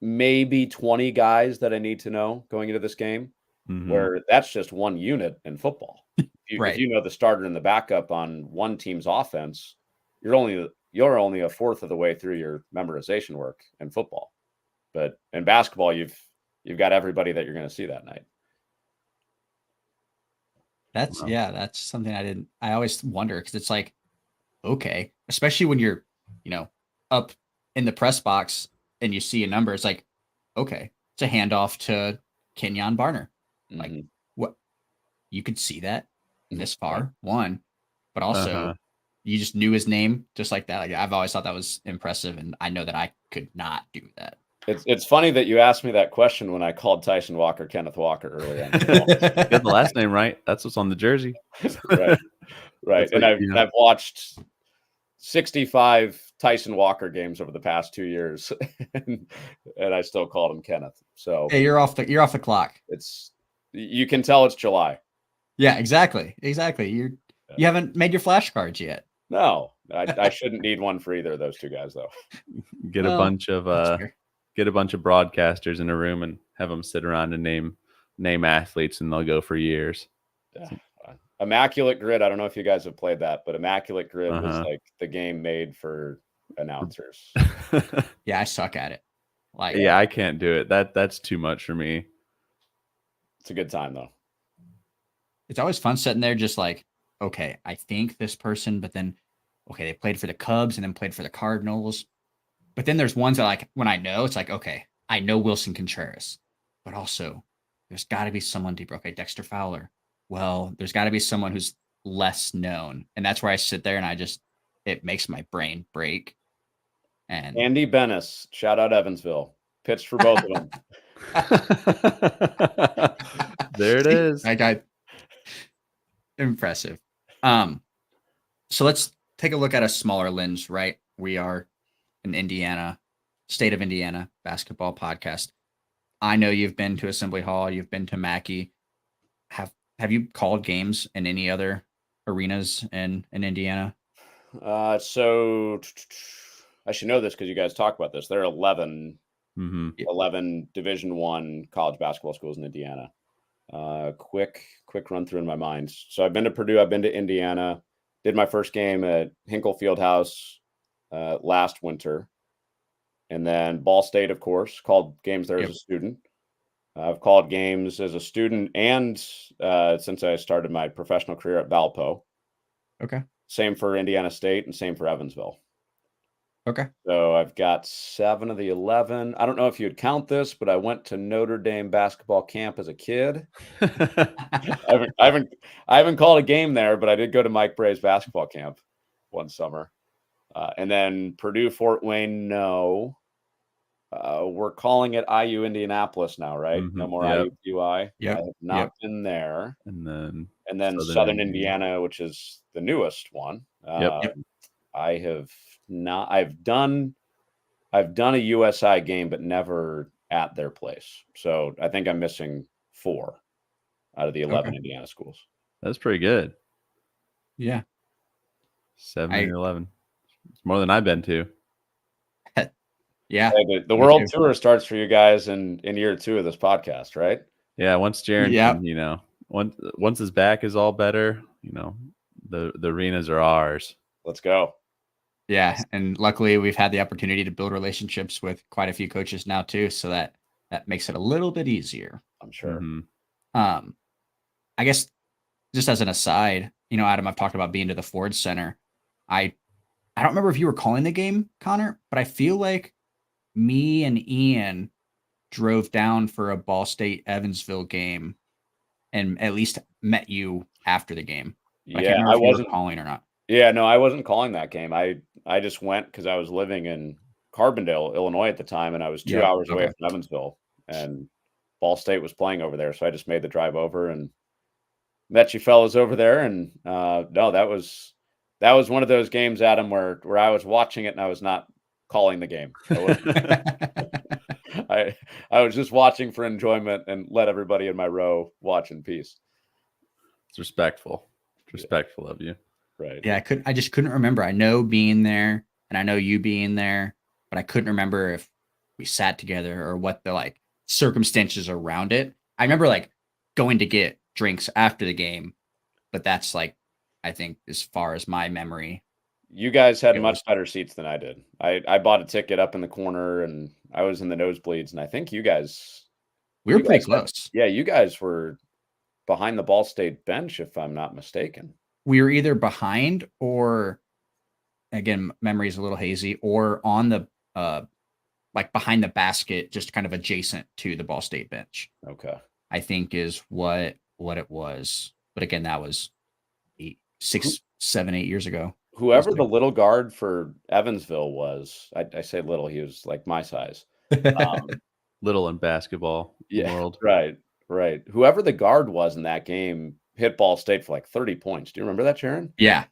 [SPEAKER 3] maybe 20 guys that I need to know going into this game, where that's just one unit in football. If you know the starter and the backup on one team's offense, you're only a fourth of the way through your memorization work in football. But in basketball, you've got everybody that you're going to see that night.
[SPEAKER 2] That's something I always wonder, because it's like, okay, especially when you're, up in the press box and you see a number, it's like, okay, it's a handoff to Kenyon Barner. Like, what? You could see that this far, one, but also you just knew his name just like that. Like, I've always thought that was impressive, and I know that I could not do that.
[SPEAKER 3] It's funny that you asked me that question when I called Tyson Walker Kenneth Walker earlier on.
[SPEAKER 1] You got the last name right. That's what's on the jersey.
[SPEAKER 3] Right. And I've watched 65 Tyson Walker games over the past 2 years, and I still called him Kenneth. So
[SPEAKER 2] hey, you're off the clock.
[SPEAKER 3] You can tell it's July.
[SPEAKER 2] Yeah, exactly. You haven't made your flashcards yet.
[SPEAKER 3] No, I shouldn't need one for either of those two guys, though.
[SPEAKER 1] Get a bunch of broadcasters in a room and have them sit around and name athletes, and they'll go for years.
[SPEAKER 3] Yeah. Immaculate Grid. I don't know if you guys have played that, but Immaculate Grid was like the game made for announcers.
[SPEAKER 2] Yeah, I suck at it.
[SPEAKER 1] I can't do it. That's too much for me.
[SPEAKER 3] It's a good time though.
[SPEAKER 2] It's always fun sitting there just like, okay, I think this person, but then, okay, they played for the Cubs and then played for the Cardinals. But then there's ones that, like, when I know, it's like, okay, I know Wilson Contreras, but also there's got to be someone deeper. Okay, Dexter Fowler. Well, there's got to be someone who's less known. And that's where I sit there and it makes my brain break. And
[SPEAKER 3] Andy Bennis, shout out Evansville, pitched for both of them.
[SPEAKER 1] There it is.
[SPEAKER 2] I got impressive. So let's take a look at a smaller lens, right? We are an state of Indiana basketball podcast. I know you've been to Assembly Hall, you've been to Mackey. Have you called games in any other arenas in Indiana?
[SPEAKER 3] So I should know this because you guys talk about this. There are 11 Division I college basketball schools in Indiana. Quick run through in my mind. So I've been to Purdue, I've been to Indiana, did my first game at Hinkle Fieldhouse last winter. And then Ball State, of course, called games there as a student. I've called games as a student and since I started my professional career at Valpo.
[SPEAKER 2] Okay.
[SPEAKER 3] Same for Indiana State and same for Evansville.
[SPEAKER 2] Okay.
[SPEAKER 3] So I've got 7 of the 11. I don't know if you'd count this, but I went to Notre Dame basketball camp as a kid. I haven't called a game there, but I did go to Mike Bray's basketball camp one summer. And then Purdue Fort Wayne, no. We're calling it IU Indianapolis now, right? No more IUPUI.
[SPEAKER 2] Yep.
[SPEAKER 3] I have not been there.
[SPEAKER 1] And
[SPEAKER 3] then Southern Indiana, which is the newest one. I have not. I've done a USI game, but never at their place. So I think I'm missing 4 out of the 11 Indiana schools.
[SPEAKER 1] That's pretty good.
[SPEAKER 2] Yeah.
[SPEAKER 1] 7 and 11. It's more than I've been to.
[SPEAKER 2] Yeah.
[SPEAKER 3] The world tour starts for you guys in year 2 of this podcast, right?
[SPEAKER 1] Yeah. Once Jaren, once his back is all better, the arenas are ours.
[SPEAKER 3] Let's go.
[SPEAKER 2] Yeah. And luckily we've had the opportunity to build relationships with quite a few coaches now too. So that makes it a little bit easier.
[SPEAKER 3] I'm sure.
[SPEAKER 2] I guess just as an aside, Adam, I've talked about being to the Ford Center. I don't remember if you were calling the game, Connor, but I feel like me and Ian drove down for a Ball State Evansville game and at least met you after the game. I wasn't calling or not.
[SPEAKER 3] Yeah, no, I wasn't calling that game. I just went because I was living in Carbondale, Illinois at the time, and I was 2 hours away from Evansville, and Ball State was playing over there. So I just made the drive over and met you fellas over there. And no, that was one of those games, Adam, where I was watching it and I was not calling the game. I was just watching for enjoyment and let everybody in my row watch in peace.
[SPEAKER 1] It's respectful. Respectful of you.
[SPEAKER 3] Right.
[SPEAKER 2] Yeah, I just couldn't remember. I know being there and I know you being there, but I couldn't remember if we sat together or what the like circumstances around it. I remember like going to get drinks after the game, but that's like I think as far as my memory
[SPEAKER 3] You guys had
[SPEAKER 2] goes.
[SPEAKER 3] much better seats than I did. I bought a ticket up in the corner and I was in the nosebleeds, and I think
[SPEAKER 2] We were
[SPEAKER 3] you
[SPEAKER 2] pretty
[SPEAKER 3] guys had,
[SPEAKER 2] close.
[SPEAKER 3] yeah, you guys were behind the Ball State bench, if I'm not mistaken.
[SPEAKER 2] We were either behind or again, memory is a little hazy, or on the like behind the basket, just kind of adjacent to the Ball State bench.
[SPEAKER 3] Okay.
[SPEAKER 2] I think is what it was. But again, that was 6, 7, 8 years ago.
[SPEAKER 3] Whoever the little guard for Evansville was, I say little, he was like my size.
[SPEAKER 1] Little in basketball
[SPEAKER 3] Yeah,
[SPEAKER 1] world.
[SPEAKER 3] right. Whoever the guard was in that game hit Ball State for like 30 points. Do you remember that, Jaren?
[SPEAKER 2] Yeah.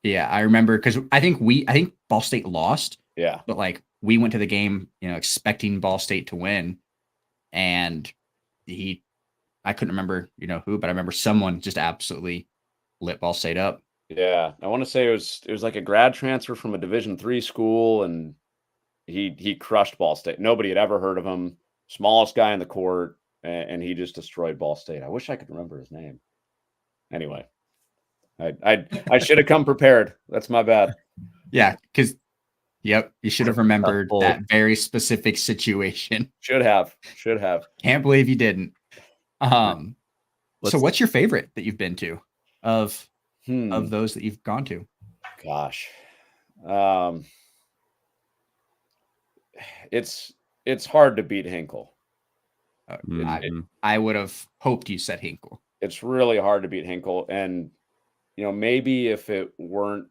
[SPEAKER 2] I remember because I think Ball State lost.
[SPEAKER 3] Yeah.
[SPEAKER 2] But like we went to the game, expecting Ball State to win, and I couldn't remember, who, but I remember someone just absolutely lit Ball State up.
[SPEAKER 3] Yeah, I want to say it was like a grad transfer from a Division III school, and he crushed Ball State. Nobody had ever heard of him. Smallest guy in the court, and he just destroyed Ball State. I wish I could remember his name. Anyway, I should have come prepared. That's my bad.
[SPEAKER 2] Yeah, because yep, you should have remembered that very specific situation.
[SPEAKER 3] Should have.
[SPEAKER 2] Can't believe you didn't. So what's your favorite that you've been to of those that you've gone to?
[SPEAKER 3] Gosh. It's hard to beat Hinkle.
[SPEAKER 2] I would have hoped you said Hinkle.
[SPEAKER 3] It's really hard to beat Hinkle. And, maybe if it weren't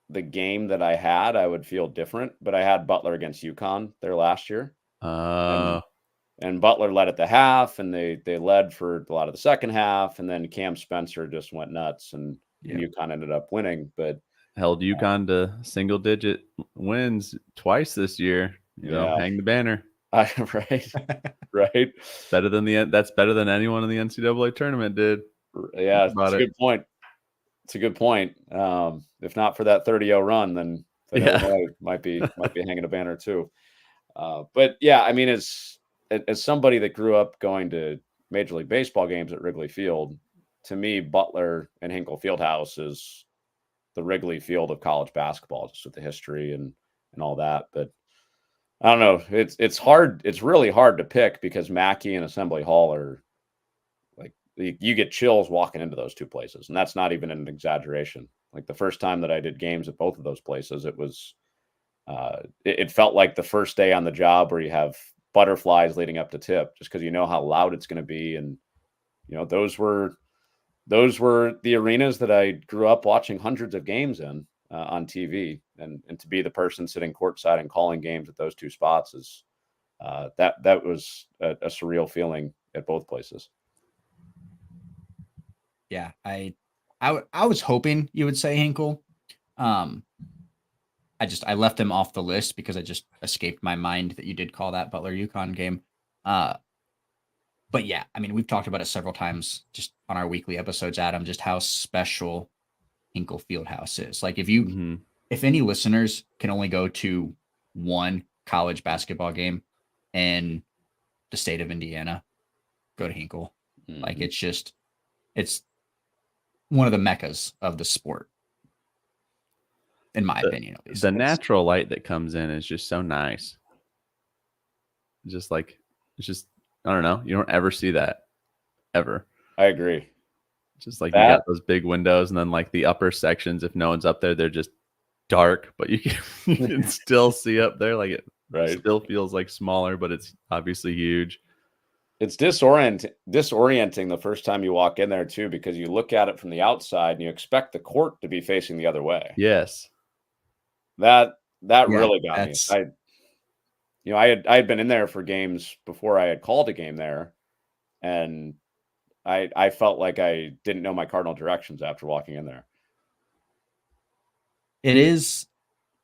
[SPEAKER 3] the game that I had, I would feel different. But I had Butler against UConn there last year. And Butler led at the half, and they led for a lot of the second half. And then Cam Spencer just went nuts, and UConn ended up winning. But
[SPEAKER 1] held UConn to single-digit wins twice this year. Hang the banner.
[SPEAKER 3] Right.
[SPEAKER 1] That's better than anyone in the NCAA tournament did.
[SPEAKER 3] Yeah, it's a good point. It's a good point. If not for that 30-0 run, then Illinois might be hanging a banner too. But yeah, I mean, as somebody that grew up going to Major League Baseball games at Wrigley Field, to me, Butler and Hinkle Fieldhouse is the Wrigley Field of college basketball, just with the history and all that. But I don't know. It's hard. It's really hard to pick because Mackey and Assembly Hall are like you get chills walking into those two places, and that's not even an exaggeration. Like the first time that I did games at both of those places, it was it felt like the first day on the job where you have butterflies leading up to tip, just because you know how loud it's going to be, and those were the arenas that I grew up watching hundreds of games in on TV, and to be the person sitting courtside and calling games at those two spots is that was a surreal feeling at both places.
[SPEAKER 2] Yeah, I was hoping you would say Hinkle. I left him off the list because I just escaped my mind that you did call that Butler UConn game. But yeah, I mean, we've talked about it several times just on our weekly episodes, Adam, just how special Hinkle Fieldhouse is. Like if any listeners can only go to one college basketball game in the state of Indiana, go to Hinkle. Mm-hmm. Like it's one of the meccas of the sport, in my opinion, at least.
[SPEAKER 1] The natural light that comes in is just so nice. I don't know. You don't ever see that ever.
[SPEAKER 3] I agree.
[SPEAKER 1] Just like you got those big windows, and then like the upper sections, if no one's up there, they're just dark, but you can still see up there. Like it still feels like smaller, but it's obviously huge.
[SPEAKER 3] It's disorienting the first time you walk in there too, because you look at it from the outside and you expect the court to be facing the other way.
[SPEAKER 1] Yes.
[SPEAKER 3] That really got me. I had been in there for games before I had called a game there, and I felt like I didn't know my cardinal directions after walking in there.
[SPEAKER 2] It is,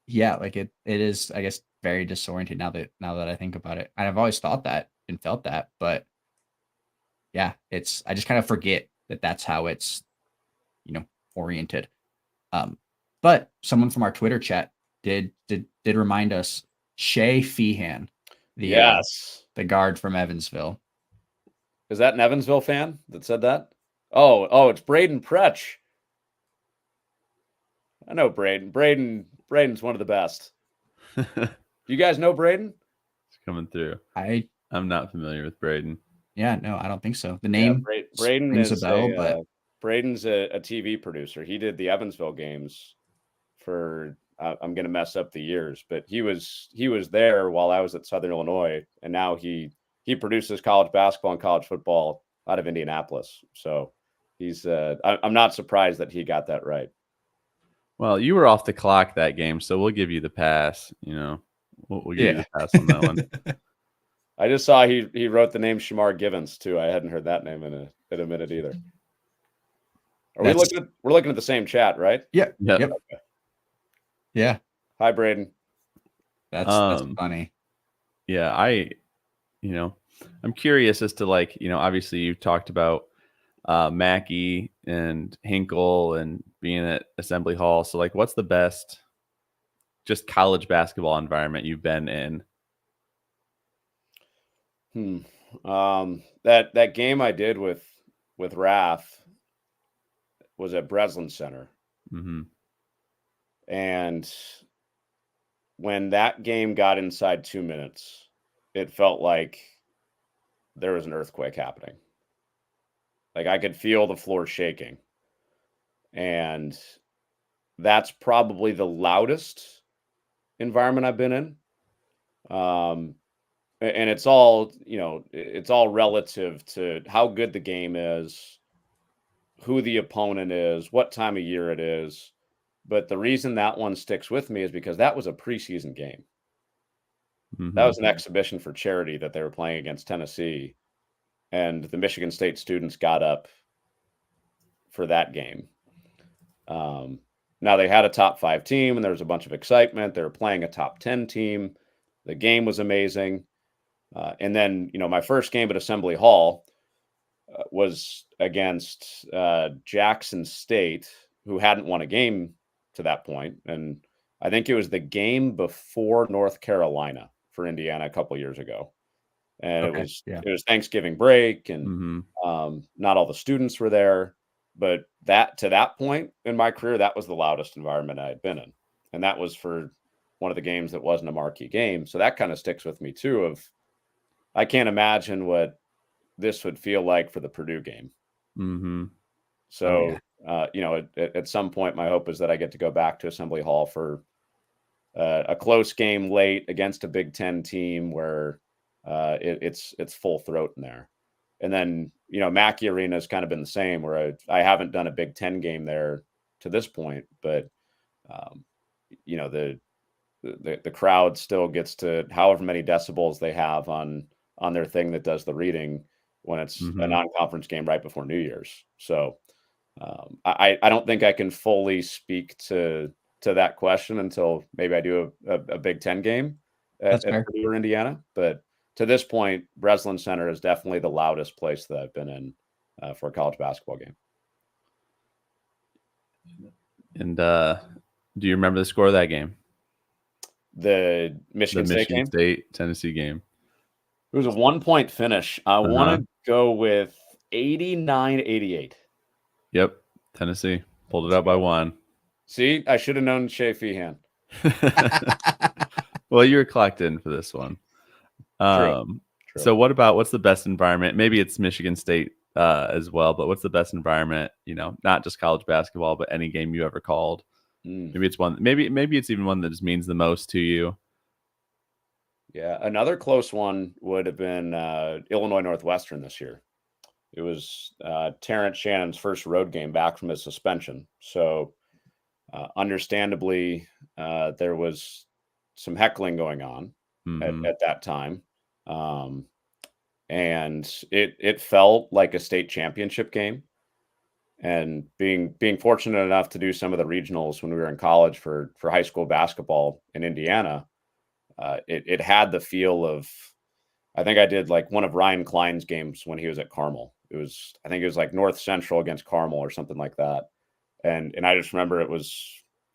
[SPEAKER 2] yeah, like it is, I guess, very disorienting now that I think about it. And I've always thought that and felt that, but yeah, I just kind of forget that that's how it's, oriented. But someone from our Twitter chat did remind us Shay Feehan, the guard from Evansville.
[SPEAKER 3] Is that an Evansville fan that said that? Oh, it's Braden Pretch. I know Braden. Braden's one of the best. You guys know Braden?
[SPEAKER 1] It's coming through. I'm not familiar with Braden.
[SPEAKER 2] Yeah, no, I don't think so. The name
[SPEAKER 3] Braden
[SPEAKER 2] rings
[SPEAKER 3] is
[SPEAKER 2] a bell, but
[SPEAKER 3] Braden's a TV producer. He did the Evansville games for I'm going to mess up the years, but he was there while I was at Southern Illinois, and now he produces college basketball and college football out of Indianapolis. So he's I'm not surprised that he got that right.
[SPEAKER 1] Well, you were off the clock that game, so we'll give you the pass. We'll give you the pass on that one.
[SPEAKER 3] I just saw he wrote the name Shamar Givens too. I hadn't heard that name in a minute either. We're looking at the same chat, right?
[SPEAKER 2] Yeah.
[SPEAKER 1] Yep.
[SPEAKER 3] Okay.
[SPEAKER 2] Yeah.
[SPEAKER 3] Hi, Braden.
[SPEAKER 2] That's funny.
[SPEAKER 1] Yeah, I'm curious as to obviously you talked about Mackey and Hinkle and being at Assembly Hall. So what's the best just college basketball environment you've been in?
[SPEAKER 3] That game I did with Rath was at Breslin Center.
[SPEAKER 1] Mm-hmm.
[SPEAKER 3] And when that game got inside 2 minutes, it felt like there was an earthquake happening. I could feel the floor shaking. And that's probably the loudest environment I've been in. And it's all, it's all relative to how good the game is, who the opponent is, what time of year it is. But the reason that one sticks with me is because that was a preseason game.
[SPEAKER 1] Mm-hmm.
[SPEAKER 3] That was an exhibition for charity that they were playing against Tennessee. And the Michigan State students got up for that game. Now they had a top 5 team and there was a bunch of excitement. They were playing a top 10 team. The game was amazing. And then, my first game at Assembly Hall was against Jackson State, who hadn't won a game to that point. And I think it was the game before North Carolina for Indiana a couple years ago. And it was Thanksgiving break, and not all the students were there. But to that point in my career, that was the loudest environment I had been in. And that was for one of the games that wasn't a marquee game. So that kind of sticks with me too, I can't imagine what this would feel like for the Purdue game.
[SPEAKER 1] Mm-hmm.
[SPEAKER 3] So, at some point, my hope is that I get to go back to Assembly Hall for a close game late against a Big Ten team where it's full throat in there. And then, Mackey Arena has kind of been the same, where I haven't done a Big Ten game there to this point, but the crowd still gets to however many decibels they have on their thing that does the reading when it's a non-conference game right before New Year's. So I don't think I can fully speak to that question until maybe I do a Big Ten game at Purdue or Indiana. But to this point, Breslin Center is definitely the loudest place that I've been in for a college basketball game.
[SPEAKER 1] And do you remember the score of that game?
[SPEAKER 3] The Michigan
[SPEAKER 1] State Tennessee game.
[SPEAKER 3] It was a 1-point finish. I want to go with 89-88.
[SPEAKER 1] Yep. Tennessee pulled it up by 1.
[SPEAKER 3] See, I should have known Shay Feehan.
[SPEAKER 1] Well, you were clocked in for this one.
[SPEAKER 3] True.
[SPEAKER 1] So what's the best environment? Maybe it's Michigan State as well, but what's the best environment, not just college basketball, but any game you ever called? Maybe it's one, maybe it's even one that just means the most to you.
[SPEAKER 3] Yeah. Another close one would have been Illinois Northwestern this year. It was Terrence Shannon's first road game back from his suspension. So understandably, there was some heckling going on at that time. And it felt like a state championship game. And being fortunate enough to do some of the regionals when we were in college for high school basketball in Indiana, it had the feel of, I think I did like one of Ryan Klein's games when he was at Carmel. I think it was like North Central against Carmel or something like that. And I just remember it was,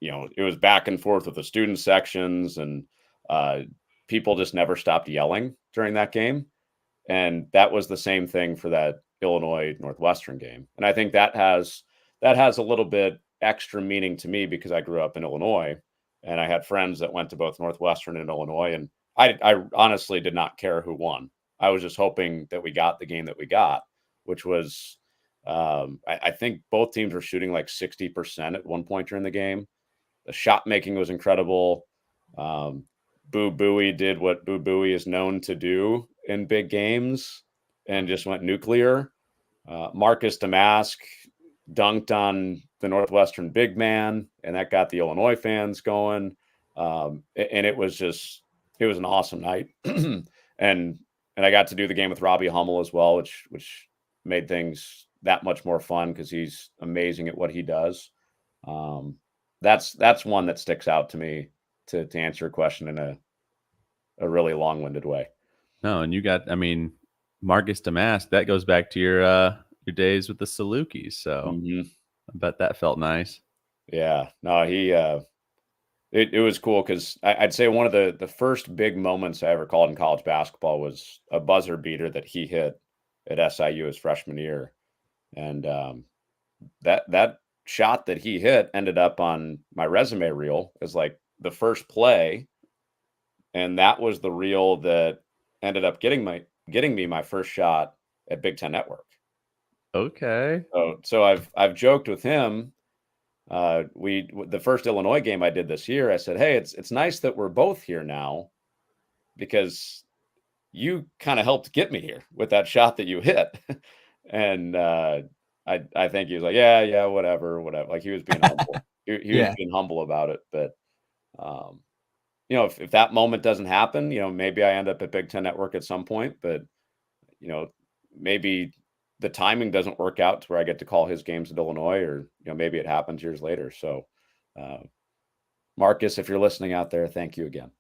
[SPEAKER 3] it was back and forth with the student sections, and people just never stopped yelling during that game. And that was the same thing for that Illinois Northwestern game. And I think that has a little bit extra meaning to me because I grew up in Illinois and I had friends that went to both Northwestern and Illinois. And I honestly did not care who won. I was just hoping that we got the game that we got, which was, I think both teams were shooting like 60% at one point during the game. The shot making was incredible. Boo Buie did what Boo Buie is known to do in big games and just went nuclear. Marcus Damask dunked on the Northwestern big man, and that got the Illinois fans going. And it was an awesome night. and I got to do the game with Robbie Hummel as well, which made things that much more fun because he's amazing at what he does. That's one that sticks out to me to answer your question in a really long-winded way.
[SPEAKER 1] No, and you got, Marcus Damask, that goes back to your days with the Salukis. So I bet that felt nice.
[SPEAKER 3] Yeah, no, it was cool because I'd say one of the first big moments I ever called in college basketball was a buzzer beater that he hit at SIU his freshman year. And that shot that he hit ended up on my resume reel as like the first play. And that was the reel that ended up getting me my first shot at Big Ten Network.
[SPEAKER 1] Okay.
[SPEAKER 3] So I've joked with him. The first Illinois game I did this year, I said, hey, it's nice that we're both here now because you kind of helped get me here with that shot that you hit. And I think he was like, yeah, whatever. Like he was being humble. He was being humble about it. But if that moment doesn't happen, maybe I end up at Big Ten Network at some point. But maybe the timing doesn't work out to where I get to call his games at Illinois, or maybe it happens years later. So, Marcus, if you're listening out there, thank you again.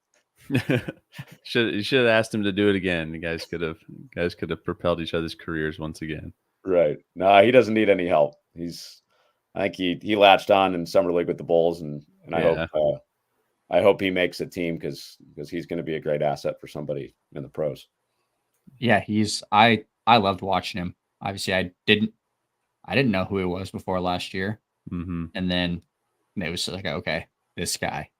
[SPEAKER 1] You should have asked him to do it again. You guys could have propelled each other's careers once again.
[SPEAKER 3] Right. No, he doesn't need any help. I think he latched on in summer league with the Bulls, and I hope he makes a team because he's going to be a great asset for somebody in the pros.
[SPEAKER 2] Yeah, I loved watching him. Obviously, I didn't know who he was before last year, and then it was like, okay, this guy,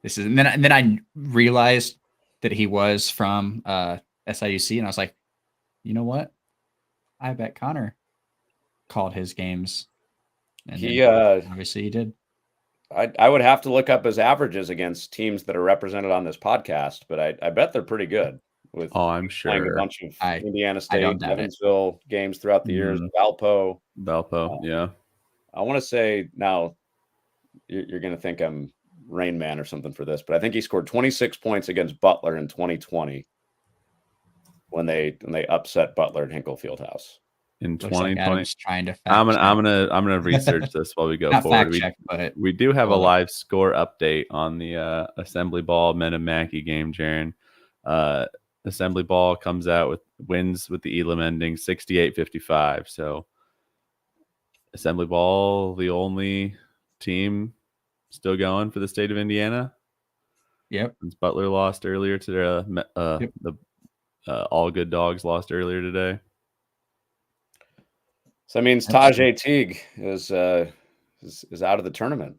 [SPEAKER 2] and then I realized that he was from SIUC, and I was like, you know what? I bet Connor called his games, and obviously he did.
[SPEAKER 3] I would have to look up his averages against teams that are represented on this podcast, but I bet they're pretty good.
[SPEAKER 1] I'm sure
[SPEAKER 3] playing a bunch of Indiana State, Evansville games throughout the years, Valpo,
[SPEAKER 1] yeah.
[SPEAKER 3] I want to say now you're going to think I'm Rain Man or something for this, but I think he scored 26 points against Butler in 2020 when they upset Butler at Hinkle Fieldhouse.
[SPEAKER 1] In 2020,
[SPEAKER 2] trying to
[SPEAKER 1] I'm gonna research this while we go forward.
[SPEAKER 2] But
[SPEAKER 1] we do have a live score update on the Assembly Ball Meta-Mackey game, Jaren. Assembly Ball comes out with wins with the Elam ending 68-55. So Assembly Ball, the only team still going for the state of Indiana.
[SPEAKER 2] Yep.
[SPEAKER 1] Since Butler lost earlier today, the All Good Dogs lost earlier today.
[SPEAKER 3] So that means Tajay Teague is out of the tournament.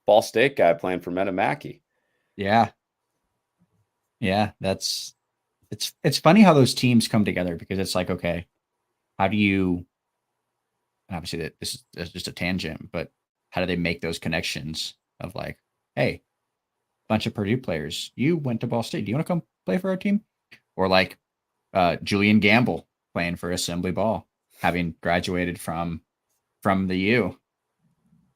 [SPEAKER 3] Ball State guy playing for Meta-Mackey.
[SPEAKER 2] Yeah. It's funny how those teams come together because it's like, okay, how do you? Obviously, this is just a tangent, but how do they make those connections of like, hey, bunch of Purdue players, you went to Ball State. Do you want to come play for our team? Or like Julian Gamble playing for Assembly Ball, having graduated from the U.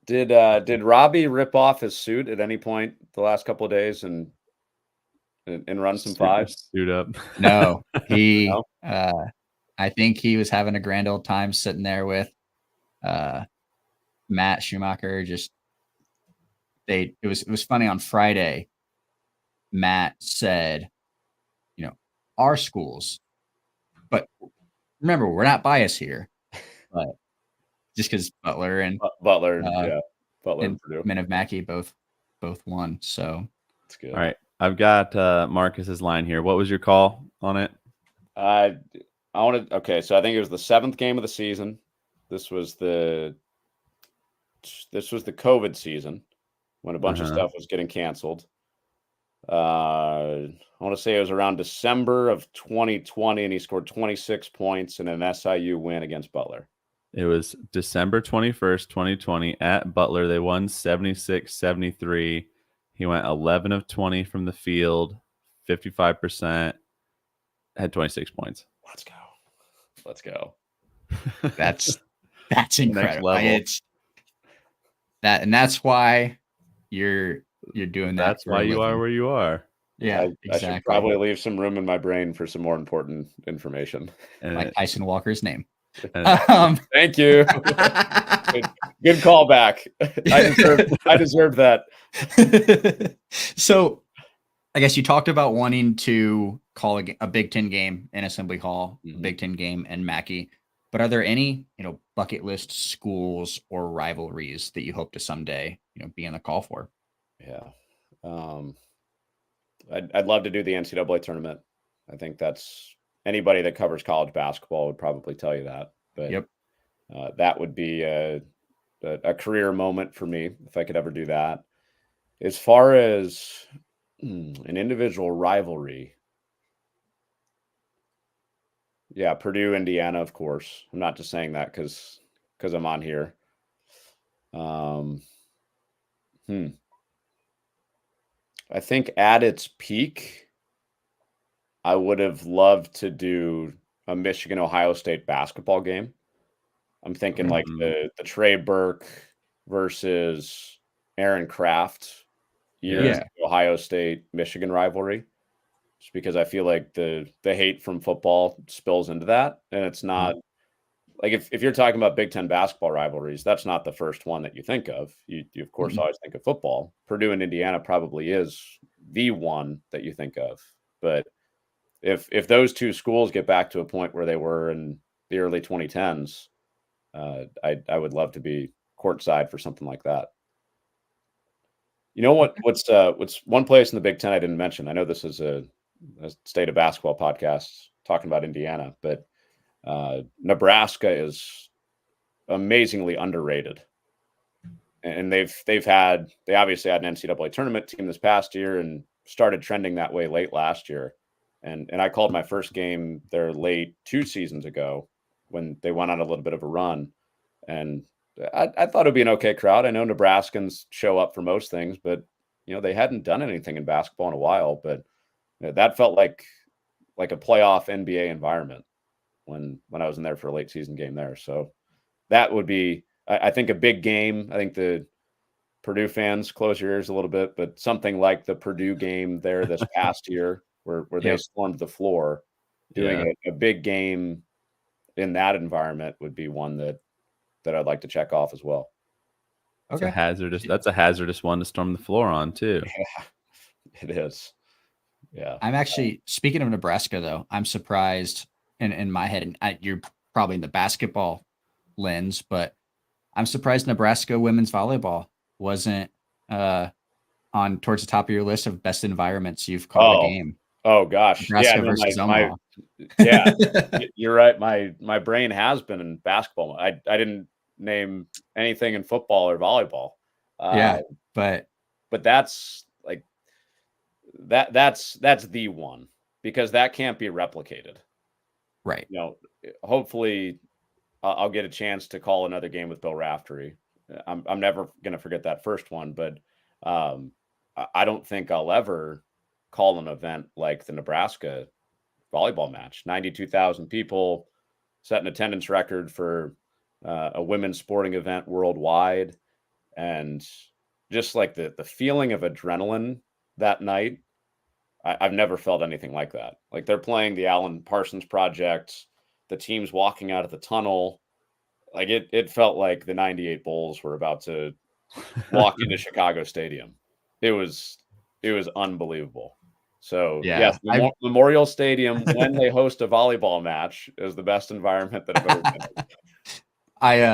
[SPEAKER 3] Did Robbie rip off his suit at any point the last couple of days and run some fives?
[SPEAKER 1] Suit up.
[SPEAKER 2] No, he. No? I think he was having a grand old time sitting there with Matt Schumacher. It was funny on Friday. Matt said, our schools, but remember, we're not biased here. But just because Butler,
[SPEAKER 3] yeah. Butler
[SPEAKER 2] and
[SPEAKER 3] and Purdue.
[SPEAKER 2] men of Mackey both won. So
[SPEAKER 3] That's good.
[SPEAKER 1] All right. I've got Marcus's line here. What was your call on it?
[SPEAKER 3] I wanted. Okay, so I think it was the 7th game of the season. This was the COVID season when a bunch of stuff was getting canceled. I want to say it was around December of 2020, and he scored 26 points in an SIU win against Butler.
[SPEAKER 1] It was December 21st, 2020 at Butler. They won 76-73. He went 11 of 20 from the field, 55%, had 26 points.
[SPEAKER 3] Let's go.
[SPEAKER 2] that's incredible.
[SPEAKER 1] level.
[SPEAKER 2] It's that, and that's why you're doing that.
[SPEAKER 1] That's why you are where you are.
[SPEAKER 2] Yeah,
[SPEAKER 3] I
[SPEAKER 2] exactly.
[SPEAKER 3] should probably leave some room in my brain for some more important information.
[SPEAKER 2] Like Tyson Walker's name.
[SPEAKER 3] Thank you. Good callback. I deserve that.
[SPEAKER 2] So I guess you talked about wanting to call a Big Ten game in Assembly Hall, a Big Ten game in Mackey. But are there any, bucket list schools or rivalries that you hope to someday, be on the call for?
[SPEAKER 3] Yeah. I'd love to do the NCAA tournament. I think that's anybody that covers college basketball would probably tell you that. But
[SPEAKER 2] yep.
[SPEAKER 3] That would be a career moment for me if I could ever do that. As far as an individual rivalry, yeah, Purdue, Indiana, of course. I'm not just saying that because I'm on here. I think at its peak, I would have loved to do a Michigan-Ohio State basketball game. I'm thinking like the Trey Burke versus Aaron Kraft Ohio State Michigan rivalry. Just because I feel like the hate from football spills into that. And it's not like if you're talking about Big Ten basketball rivalries, that's not the first one that you think of. You of course always think of football. Purdue and Indiana probably is the one that you think of. But if those two schools get back to a point where they were in the early 2010s, I would love to be courtside for something like that. You know what's one place in the Big Ten I didn't mention? I know this is a state of basketball podcast talking about Indiana, but Nebraska is amazingly underrated. And they obviously had an NCAA tournament team this past year and started trending that way late last year. And I called my first game there late 2 seasons ago when they went on a little bit of a run. And I thought it'd be an okay crowd. I know Nebraskans show up for most things, but they hadn't done anything in basketball in a while. But that felt like a playoff NBA environment when I was in there for a late season game there. So that would be, I think, a big game. I think the Purdue fans close your ears a little bit, but something like the Purdue game there this past year where they stormed the floor, doing a big game in that environment would be one that I'd like to check off as well.
[SPEAKER 1] Okay. That's a hazardous one to storm the floor on too.
[SPEAKER 3] Yeah, it is. Yeah.
[SPEAKER 2] I'm actually, speaking of Nebraska though, I'm surprised in my head, and you're probably in the basketball lens, but I'm surprised Nebraska women's volleyball wasn't on towards the top of your list of best environments you've called a game.
[SPEAKER 3] Oh gosh.
[SPEAKER 2] Nebraska versus Omaha.
[SPEAKER 3] Yeah, you're right. My brain has been in basketball. I didn't name anything in football or volleyball.
[SPEAKER 2] But
[SPEAKER 3] that's like that's the one, because that can't be replicated.
[SPEAKER 2] Right.
[SPEAKER 3] Hopefully I'll get a chance to call another game with Bill Raftery. I'm never going to forget that first one, but I don't think I'll ever call an event like the Nebraska volleyball match. 92,000 people, set an attendance record for a women's sporting event worldwide. And just like the feeling of adrenaline that night, I've never felt anything like that. Like they're playing the Alan Parsons Project, the team's walking out of the tunnel. Like it felt like the 98 Bulls were about to walk into Chicago Stadium. It was unbelievable. So yes, Memorial Stadium, when they host a volleyball match, is the best environment that I've ever been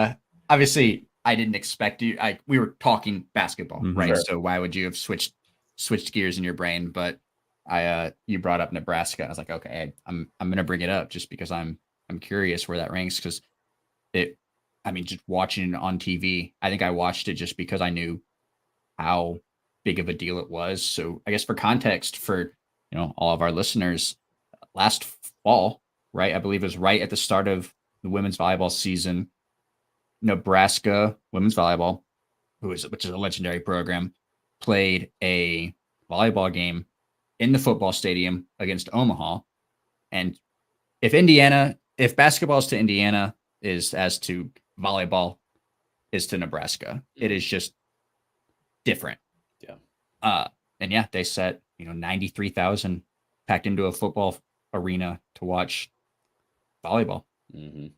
[SPEAKER 3] in.
[SPEAKER 2] Obviously I didn't expect you. We were talking basketball, right?
[SPEAKER 3] Sure.
[SPEAKER 2] So why would you have switched gears in your brain? But you brought up Nebraska. I was like, okay, I'm gonna bring it up just because I'm curious where that ranks, because just watching it on TV, I think I watched it just because I knew how big of a deal it was. So I guess for context, for all of our listeners, last fall, right? I believe it was right at the start of the women's volleyball season. Nebraska women's volleyball, which is a legendary program, played a volleyball game in the football stadium against Omaha. And if basketball is to Indiana, is as to volleyball is to Nebraska. It is just different.
[SPEAKER 3] Yeah.
[SPEAKER 2] And yeah, they set 93,000 packed into a football arena to watch volleyball.
[SPEAKER 3] Mm-hmm.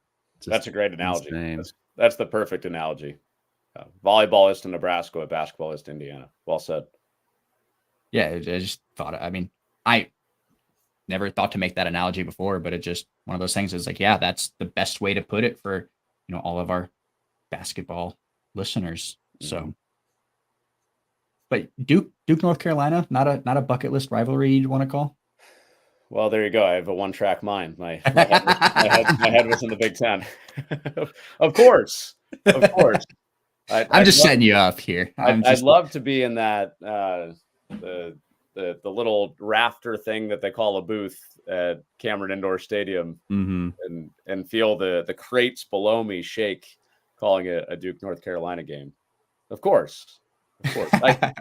[SPEAKER 3] That's a great analogy.
[SPEAKER 1] Insane.
[SPEAKER 3] That's the perfect analogy. Volleyball is to Nebraska what basketball is to Indiana. Well said.
[SPEAKER 2] Yeah, I just thought, I never thought to make that analogy before, but it just one of those things is like, yeah, that's the best way to put it for, all of our basketball listeners. So, but Duke, North Carolina, not a bucket list rivalry you'd want to call?
[SPEAKER 3] Well, there you go. I have a one-track mind. My head was in the Big Ten. Of course.
[SPEAKER 2] I'm just setting you up here.
[SPEAKER 3] I'd love to be in that the little rafter thing that they call a booth at Cameron Indoor Stadium, and feel the crates below me shake, calling it a Duke North Carolina game. Of course. I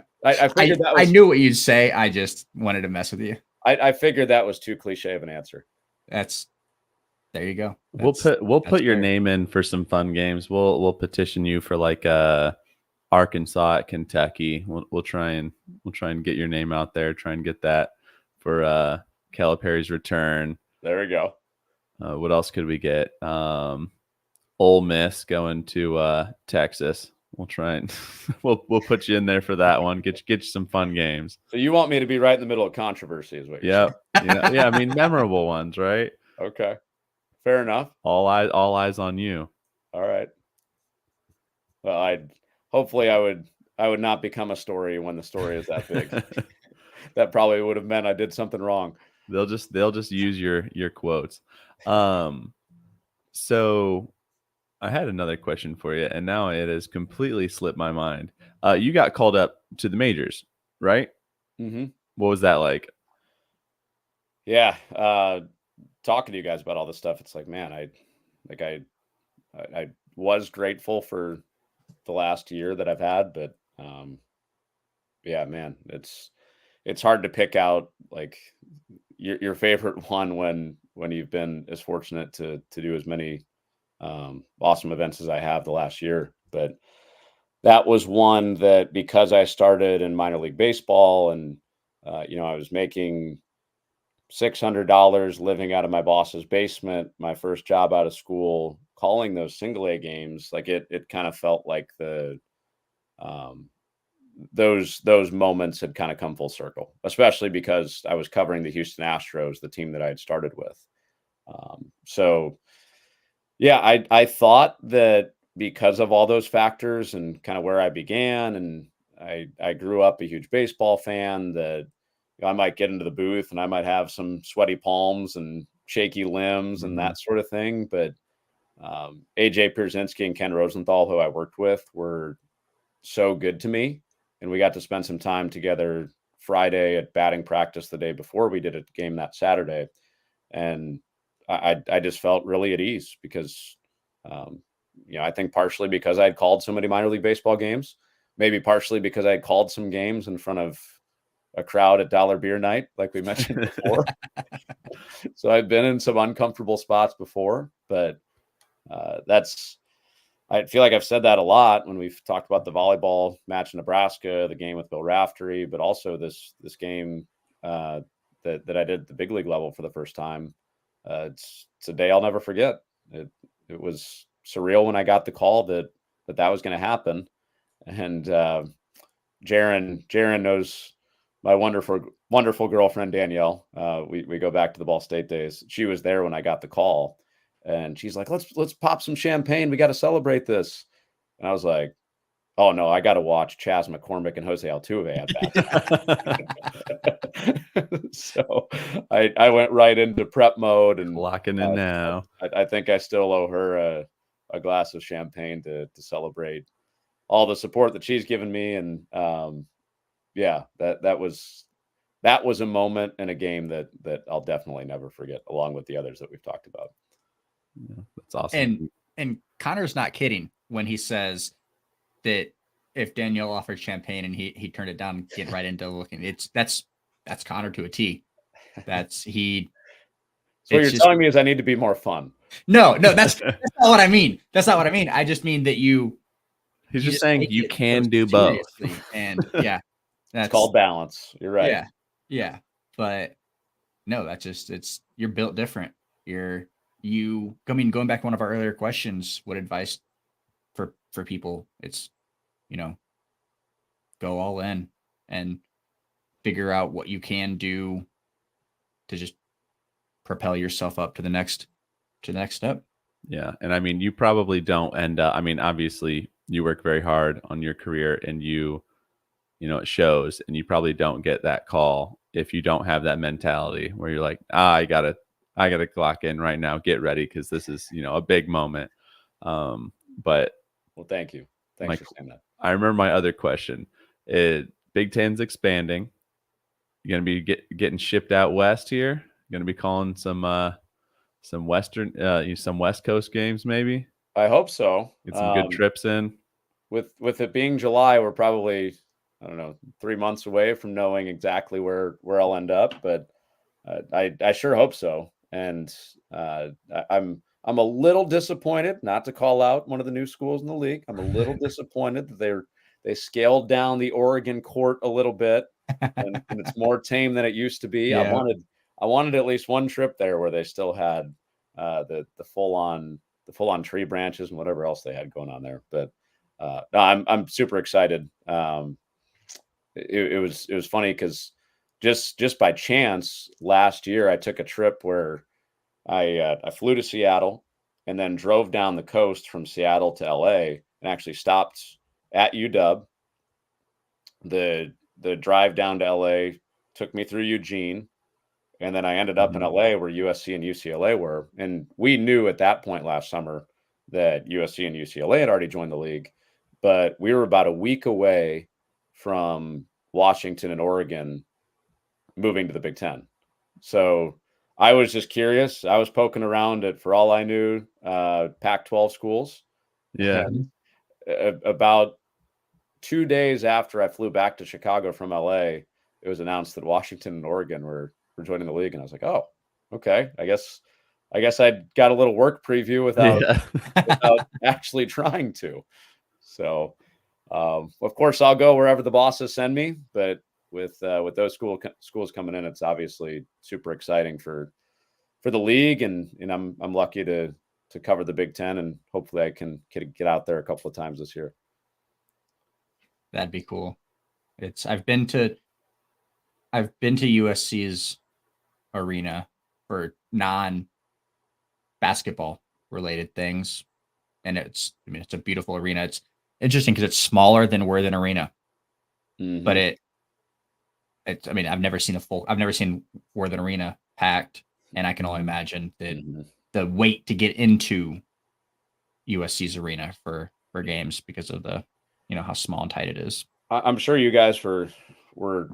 [SPEAKER 3] figured that was,
[SPEAKER 2] I knew what you'd say. I just wanted to mess with you.
[SPEAKER 3] I figured that was too cliche of an answer.
[SPEAKER 2] There you go.
[SPEAKER 1] We'll put your name in for some fun games. We'll petition you for like Arkansas at Kentucky. We'll try and get your name out there. Try and get that for Calipari's return.
[SPEAKER 3] There we go.
[SPEAKER 1] What else could we get? Ole Miss going to Texas. We'll try and we'll put you in there for that one. Get you some fun games.
[SPEAKER 3] So you want me to be right in the middle of controvery, is what you're saying?
[SPEAKER 1] Yeah. I mean, memorable ones, right?
[SPEAKER 3] Okay, fair enough.
[SPEAKER 1] All eyes on you.
[SPEAKER 3] All right. Well, I would not become a story when the story is that big. That probably would have meant I did something wrong.
[SPEAKER 1] They'll just use your quotes. So I had another question for you, and now it has completely slipped my mind. You got called up to the majors, right?
[SPEAKER 3] Mm-hmm.
[SPEAKER 1] What was that like?
[SPEAKER 3] Yeah. Talking to you guys about all this stuff, it's like, man, I was grateful for the last year that I've had, but yeah, man, it's hard to pick out like your favorite one when you've been as fortunate to do as many awesome events as I have the last year. But that was one that, because I started in minor league baseball and I was making $600 living out of my boss's basement, my first job out of school, calling those single A games, like it kind of felt like those moments had kind of come full circle, especially because I was covering the Houston Astros, the team that I had started with. So yeah, I thought that because of all those factors and kind of where I began, and I grew up a huge baseball fan, that I might get into the booth and I might have some sweaty palms and shaky limbs and that sort of thing. But AJ Pierzynski and Ken Rosenthal, who I worked with, were so good to me. And we got to spend some time together Friday at batting practice the day before we did a game that Saturday. And I just felt really at ease because, I think partially because I had called so many minor league baseball games, maybe partially because I had called some games in front of a crowd at Dollar Beer Night, like we mentioned before. So I've been in some uncomfortable spots before, but I feel like I've said that a lot when we've talked about the volleyball match in Nebraska, the game with Bill Raftery, but also this game that I did at the big league level for the first time. It's a day I'll never forget. It was surreal when I got the call that was going to happen. And Jaren knows my wonderful girlfriend, Danielle. We go back to the Ball State days. She was there when I got the call, and she's like, let's pop some champagne. We got to celebrate this. And I was like, oh no, I got to watch Chaz McCormick and Jose Altuve at that. So I went right into prep mode and
[SPEAKER 1] locking in now.
[SPEAKER 3] I think I still owe her a glass of champagne to celebrate all the support that she's given me. And yeah, that was a moment in a game that I'll definitely never forget, along with the others that we've talked about.
[SPEAKER 1] Yeah, that's awesome.
[SPEAKER 2] And Connor's not kidding when he says that if Danielle offered champagne and he turned it down, get right into looking. That's Connor to a T. That's he.
[SPEAKER 3] So what you're telling me is I need to be more fun.
[SPEAKER 2] No, that's not what I mean. That's not what I mean. I just mean that
[SPEAKER 1] He's just saying you can do both.
[SPEAKER 2] And yeah,
[SPEAKER 3] it's called balance. You're right.
[SPEAKER 2] Yeah. But no, you're built different. Going back to one of our earlier questions, what advice for people? It's, go all in and figure out what you can do to just propel yourself up to the next step.
[SPEAKER 1] Yeah. And I mean, you probably don't end up, I mean, obviously you work very hard on your career and it shows, and you probably don't get that call if you don't have that mentality where you're like, I gotta clock in right now, get ready, because this is a big moment. But
[SPEAKER 3] well, thank you. Thanks for saying that.
[SPEAKER 1] I remember my other question. Big Ten's expanding. You're gonna be getting shipped out west here. You're gonna be calling some Western, some West Coast games, maybe.
[SPEAKER 3] I hope so.
[SPEAKER 1] Get some good trips in.
[SPEAKER 3] With it being July, we're probably, I don't know, 3 months away from knowing exactly where I'll end up, but I sure hope so. And I'm a little disappointed, not to call out one of the new schools in the league. I'm a little disappointed that they scaled down the Oregon court a little bit, and it's more tame than it used to be.
[SPEAKER 2] Yeah.
[SPEAKER 3] I wanted at least one trip there where they still had the full on tree branches and whatever else they had going on there. But no, I'm super excited. It was funny because just by chance last year I took a trip where I flew to Seattle and then drove down the coast from Seattle to LA and actually stopped at UW. The drive down to LA took me through Eugene, and then I ended up in LA where USC and UCLA were. And we knew at that point last summer that USC and UCLA had already joined the league, but we were about a week away from Washington and Oregon moving to the Big Ten. So I was just curious. I was poking around at, for all I knew, Pac-12 schools.
[SPEAKER 1] Yeah.
[SPEAKER 3] And about 2 days after I flew back to Chicago from LA, it was announced that Washington and Oregon were joining the league. And I was like, oh, okay. I guess I got a little work preview without actually trying to. So, of course, I'll go wherever the bosses send me. But with those schools coming in, it's obviously super exciting for the league, and I'm lucky to cover the Big Ten, and hopefully I can get out there a couple of times this year.
[SPEAKER 2] That'd be cool. I've been to USC's arena for non-basketball related things, and it's a beautiful arena. It's interesting because it's smaller than Worthen Arena, but I've never seen Worthen Arena packed, and I can only imagine that the wait to get into USC's arena for games because of the how small and tight it is.
[SPEAKER 3] I'm sure you guys were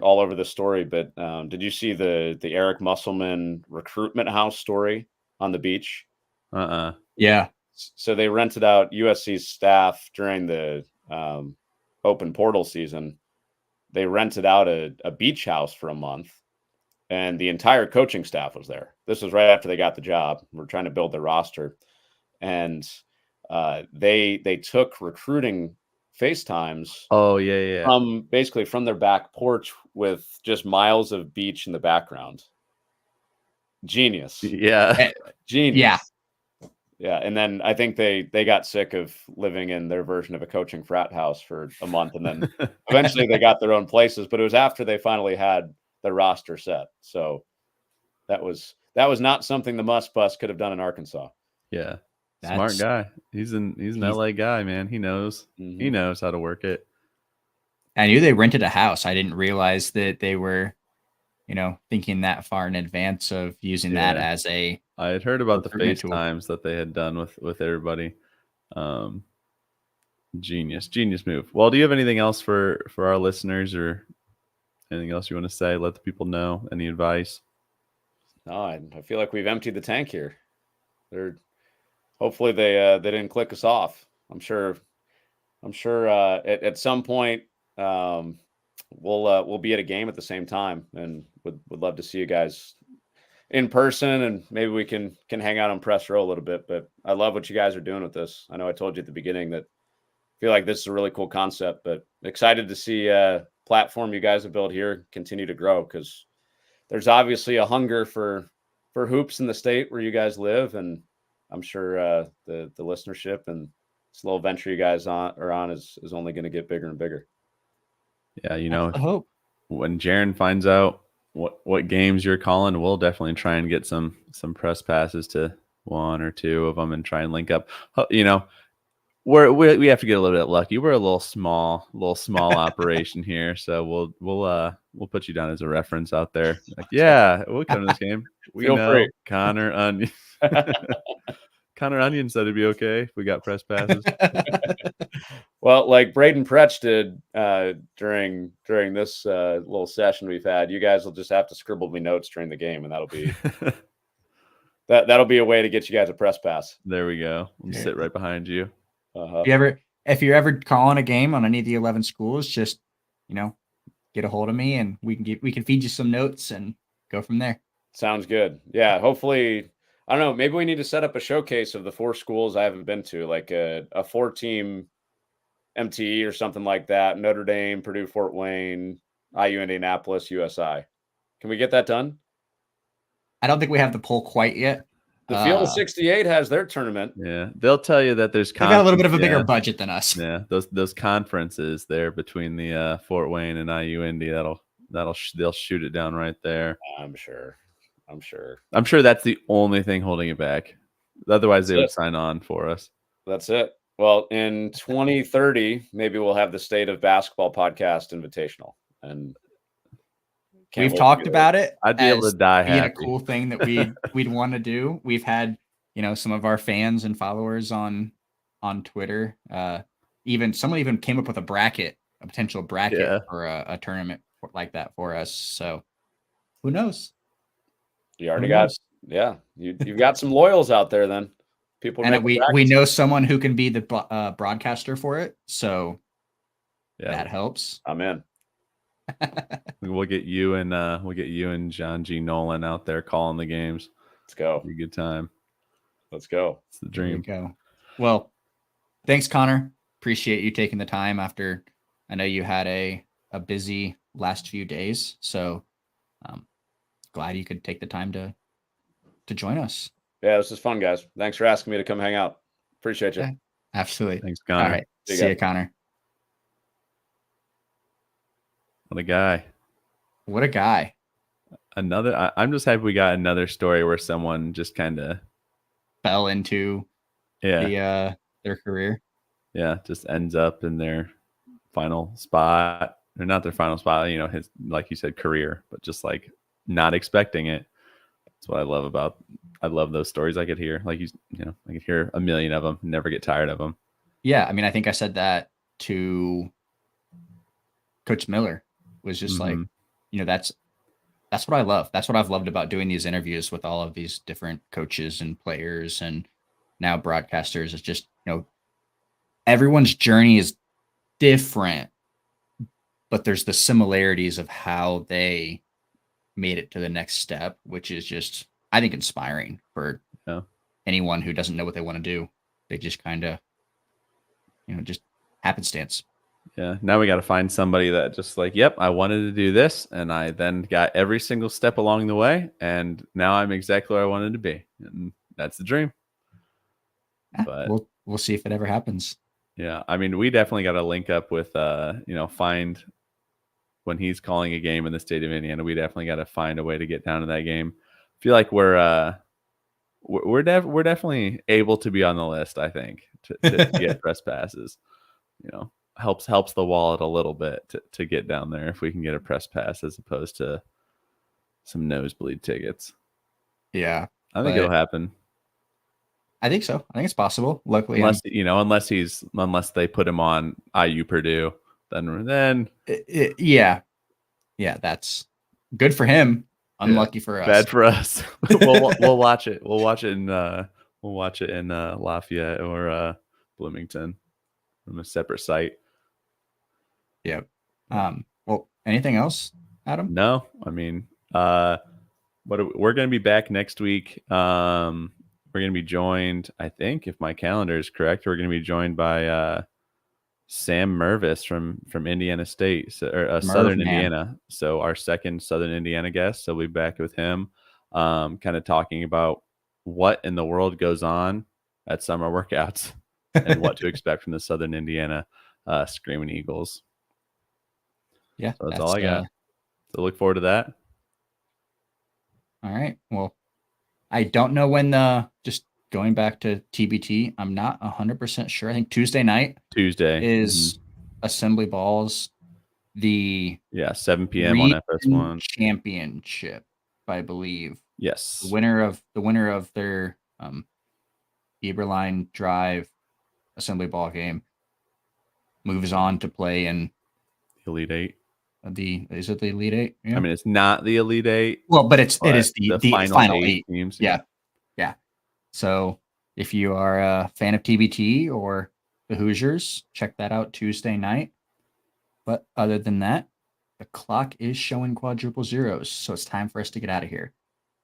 [SPEAKER 3] all over the story, but did you see the Eric Musselman recruitment house story on the beach?
[SPEAKER 2] Yeah.
[SPEAKER 3] So they rented out USC's staff during the open portal season. They rented out a beach house for a month, and the entire coaching staff was there. This was right after they got the job. We're trying to build their roster, and they took recruiting FaceTimes.
[SPEAKER 1] Oh yeah.
[SPEAKER 3] From their back porch with just miles of beach in the background. Genius.
[SPEAKER 1] Yeah.
[SPEAKER 3] Genius. Yeah. And then I think they got sick of living in their version of a coaching frat house for a month, and then eventually they got their own places, but it was after they finally had their roster set. So that was not something the Muss Bus could have done in Arkansas.
[SPEAKER 1] Yeah. Smart guy. He's an LA guy, man. He knows. He knows how to work it.
[SPEAKER 2] I knew they rented a house. I didn't realize that they were, thinking that far in advance of using that as a.
[SPEAKER 1] I had heard about the
[SPEAKER 2] recruitment
[SPEAKER 1] FaceTimes that they had done with everybody. Genius move. Well, do you have anything else for our listeners, or anything else you want to say? Let the people know. Any advice?
[SPEAKER 3] No, I feel like we've emptied the tank here. Hopefully they didn't click us off. I'm sure at some point we'll be at a game at the same time, and would love to see you guys in person, and maybe we can hang out on press row a little bit. But I love what you guys are doing with this. I know I told you at the beginning that I feel like this is a really cool concept, but excited to see platform you guys have built here continue to grow, because there's obviously a hunger for hoops in the state where you guys live, and I'm sure the listenership and this little venture you guys are on is only going to get bigger and bigger.
[SPEAKER 1] Yeah,
[SPEAKER 2] I hope
[SPEAKER 1] when Jaren finds out what games you're calling, we'll definitely try and get some press passes to one or two of them and try and link up. We have to get a little bit lucky. We're a little small operation here, so we'll put you down as a reference out there. Like, yeah, we'll come to this game. We
[SPEAKER 3] Feel
[SPEAKER 1] know
[SPEAKER 3] free.
[SPEAKER 1] Connor Onion. Connor Onion said it'd be okay if we got press passes.
[SPEAKER 3] Well, like Braden Pretch did during this little session we've had, you guys will just have to scribble me notes during the game, and that'll be that'll be a way to get you guys a press pass.
[SPEAKER 1] There we go. We'll sit right behind you.
[SPEAKER 2] If you're ever calling a game on any of the 11 schools, just get a hold of me, and we can feed you some notes and go from there.
[SPEAKER 3] Sounds good. Yeah, hopefully, I don't know, maybe we need to set up a showcase of the 4 schools I haven't been to, like a 4-team MTE or something like that. Notre Dame, Purdue, Fort Wayne, IU, Indianapolis, USI. Can we get that done?
[SPEAKER 2] I don't think we have the poll quite yet.
[SPEAKER 3] The Field of 68 has their tournament.
[SPEAKER 1] Yeah, they'll tell you that there's
[SPEAKER 2] they've got a little bit of a bigger budget than us.
[SPEAKER 1] Yeah, those conferences there between the Fort Wayne and IU Indy, they'll shoot it down right there.
[SPEAKER 3] I'm sure
[SPEAKER 1] that's the only thing holding it back. Otherwise, they would sign on for us.
[SPEAKER 3] That's it. Well, in 2030, maybe we'll have the State of Basketball Podcast Invitational, and
[SPEAKER 2] we've talked about it.
[SPEAKER 1] I'd be able to die happy.
[SPEAKER 2] A cool thing that we'd want to do. We've had some of our fans and followers on Twitter. Someone even came up with a potential bracket for a tournament like that for us. So who knows?
[SPEAKER 3] You already got, you've got some loyals out there then. People,
[SPEAKER 2] and we know someone who can be the broadcaster for it. So that helps.
[SPEAKER 3] I'm in.
[SPEAKER 1] We'll get you and John G. Nolan out there calling the games.
[SPEAKER 3] Let's go.
[SPEAKER 1] Be a good time.
[SPEAKER 3] Let's go.
[SPEAKER 1] It's the dream.
[SPEAKER 2] There you go. Well, thanks, Connor. Appreciate you taking the time after. I know you had a busy last few days, so glad you could take the time to join us.
[SPEAKER 3] Yeah, this is fun, guys. Thanks for asking me to come hang out. Appreciate you.
[SPEAKER 2] Yeah, absolutely.
[SPEAKER 1] Thanks, Connor.
[SPEAKER 2] All right. See you, Connor.
[SPEAKER 1] What a guy.
[SPEAKER 2] What a guy.
[SPEAKER 1] I'm just happy we got another story where someone just kind of
[SPEAKER 2] fell into their career.
[SPEAKER 1] Yeah, just ends up in their final spot, or not their final spot, his, like you said, career, but just like not expecting it. That's what I love those stories. I could hear, like, I could hear a million of them, never get tired of them.
[SPEAKER 2] Yeah. I mean, I think I said that to Coach Miller, was just like, that's what I love. That's what I've loved about doing these interviews with all of these different coaches and players and now broadcasters. Is just, everyone's journey is different, but there's the similarities of how they made it to the next step, which is just, I think, inspiring for anyone who doesn't know what they want to do. They just kind of, just happenstance.
[SPEAKER 1] Yeah. Now we got to find somebody that just like, yep, I wanted to do this, and I then got every single step along the way, and now I'm exactly where I wanted to be. And that's the dream. But
[SPEAKER 2] we'll see if it ever happens.
[SPEAKER 1] Yeah. I mean, we definitely got to link up with, find when he's calling a game in the state of Indiana, we definitely got to find a way to get down to that game. I feel like we're we're definitely able to be on the list. I think to get press passes. You know, helps the wallet a little bit to get down there if we can get a press pass as opposed to some nosebleed tickets.
[SPEAKER 2] Yeah,
[SPEAKER 1] I think it'll happen.
[SPEAKER 2] I think so. I think it's possible. Luckily,
[SPEAKER 1] unless they put him on IU Purdue, then
[SPEAKER 2] yeah, that's good for him. Unlucky for us.
[SPEAKER 1] Bad for us. we'll watch it. We'll watch it in Lafayette or Bloomington from a separate site.
[SPEAKER 2] Yep. Well, anything else, Adam?
[SPEAKER 1] No, I mean, we're going to be back next week. We're going to be joined, I think, if my calendar is correct, we're going to be joined by Sam Mervis from Indiana State, Southern Indiana. So our second Southern Indiana guest. So we'll be back with him, kind of talking about what in the world goes on at summer workouts and what to expect from the Southern Indiana Screaming Eagles.
[SPEAKER 2] Yeah,
[SPEAKER 1] so that's all I got. So look forward to that.
[SPEAKER 2] All right. Well, I don't know when just going back to TBT, I'm not 100% sure. I think Tuesday night is Assembly Balls, the
[SPEAKER 1] 7 p.m. on FS1
[SPEAKER 2] championship, I believe.
[SPEAKER 1] Yes.
[SPEAKER 2] The winner of their Eberline Drive Assembly Ball game moves on to play in
[SPEAKER 1] Elite Eight.
[SPEAKER 2] Is it the Elite Eight? Yeah.
[SPEAKER 1] I mean, it's not the Elite Eight.
[SPEAKER 2] Well, but it is the final eight
[SPEAKER 1] teams.
[SPEAKER 2] Yeah. So if you are a fan of TBT or the Hoosiers, check that out Tuesday night. But other than that, the clock is showing quadruple zeros, so it's time for us to get out of here.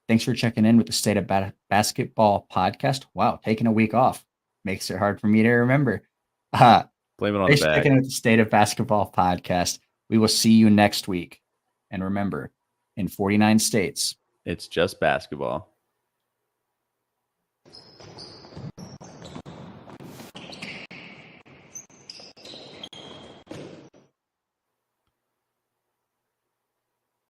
[SPEAKER 2] Thanks for checking in with the State of Basketball podcast. Wow, taking a week off makes it hard for me to remember.
[SPEAKER 1] Blame it on the bag.
[SPEAKER 2] Checking in with the State of Basketball podcast. We will see you next week. And remember, in 49 states,
[SPEAKER 1] it's just basketball.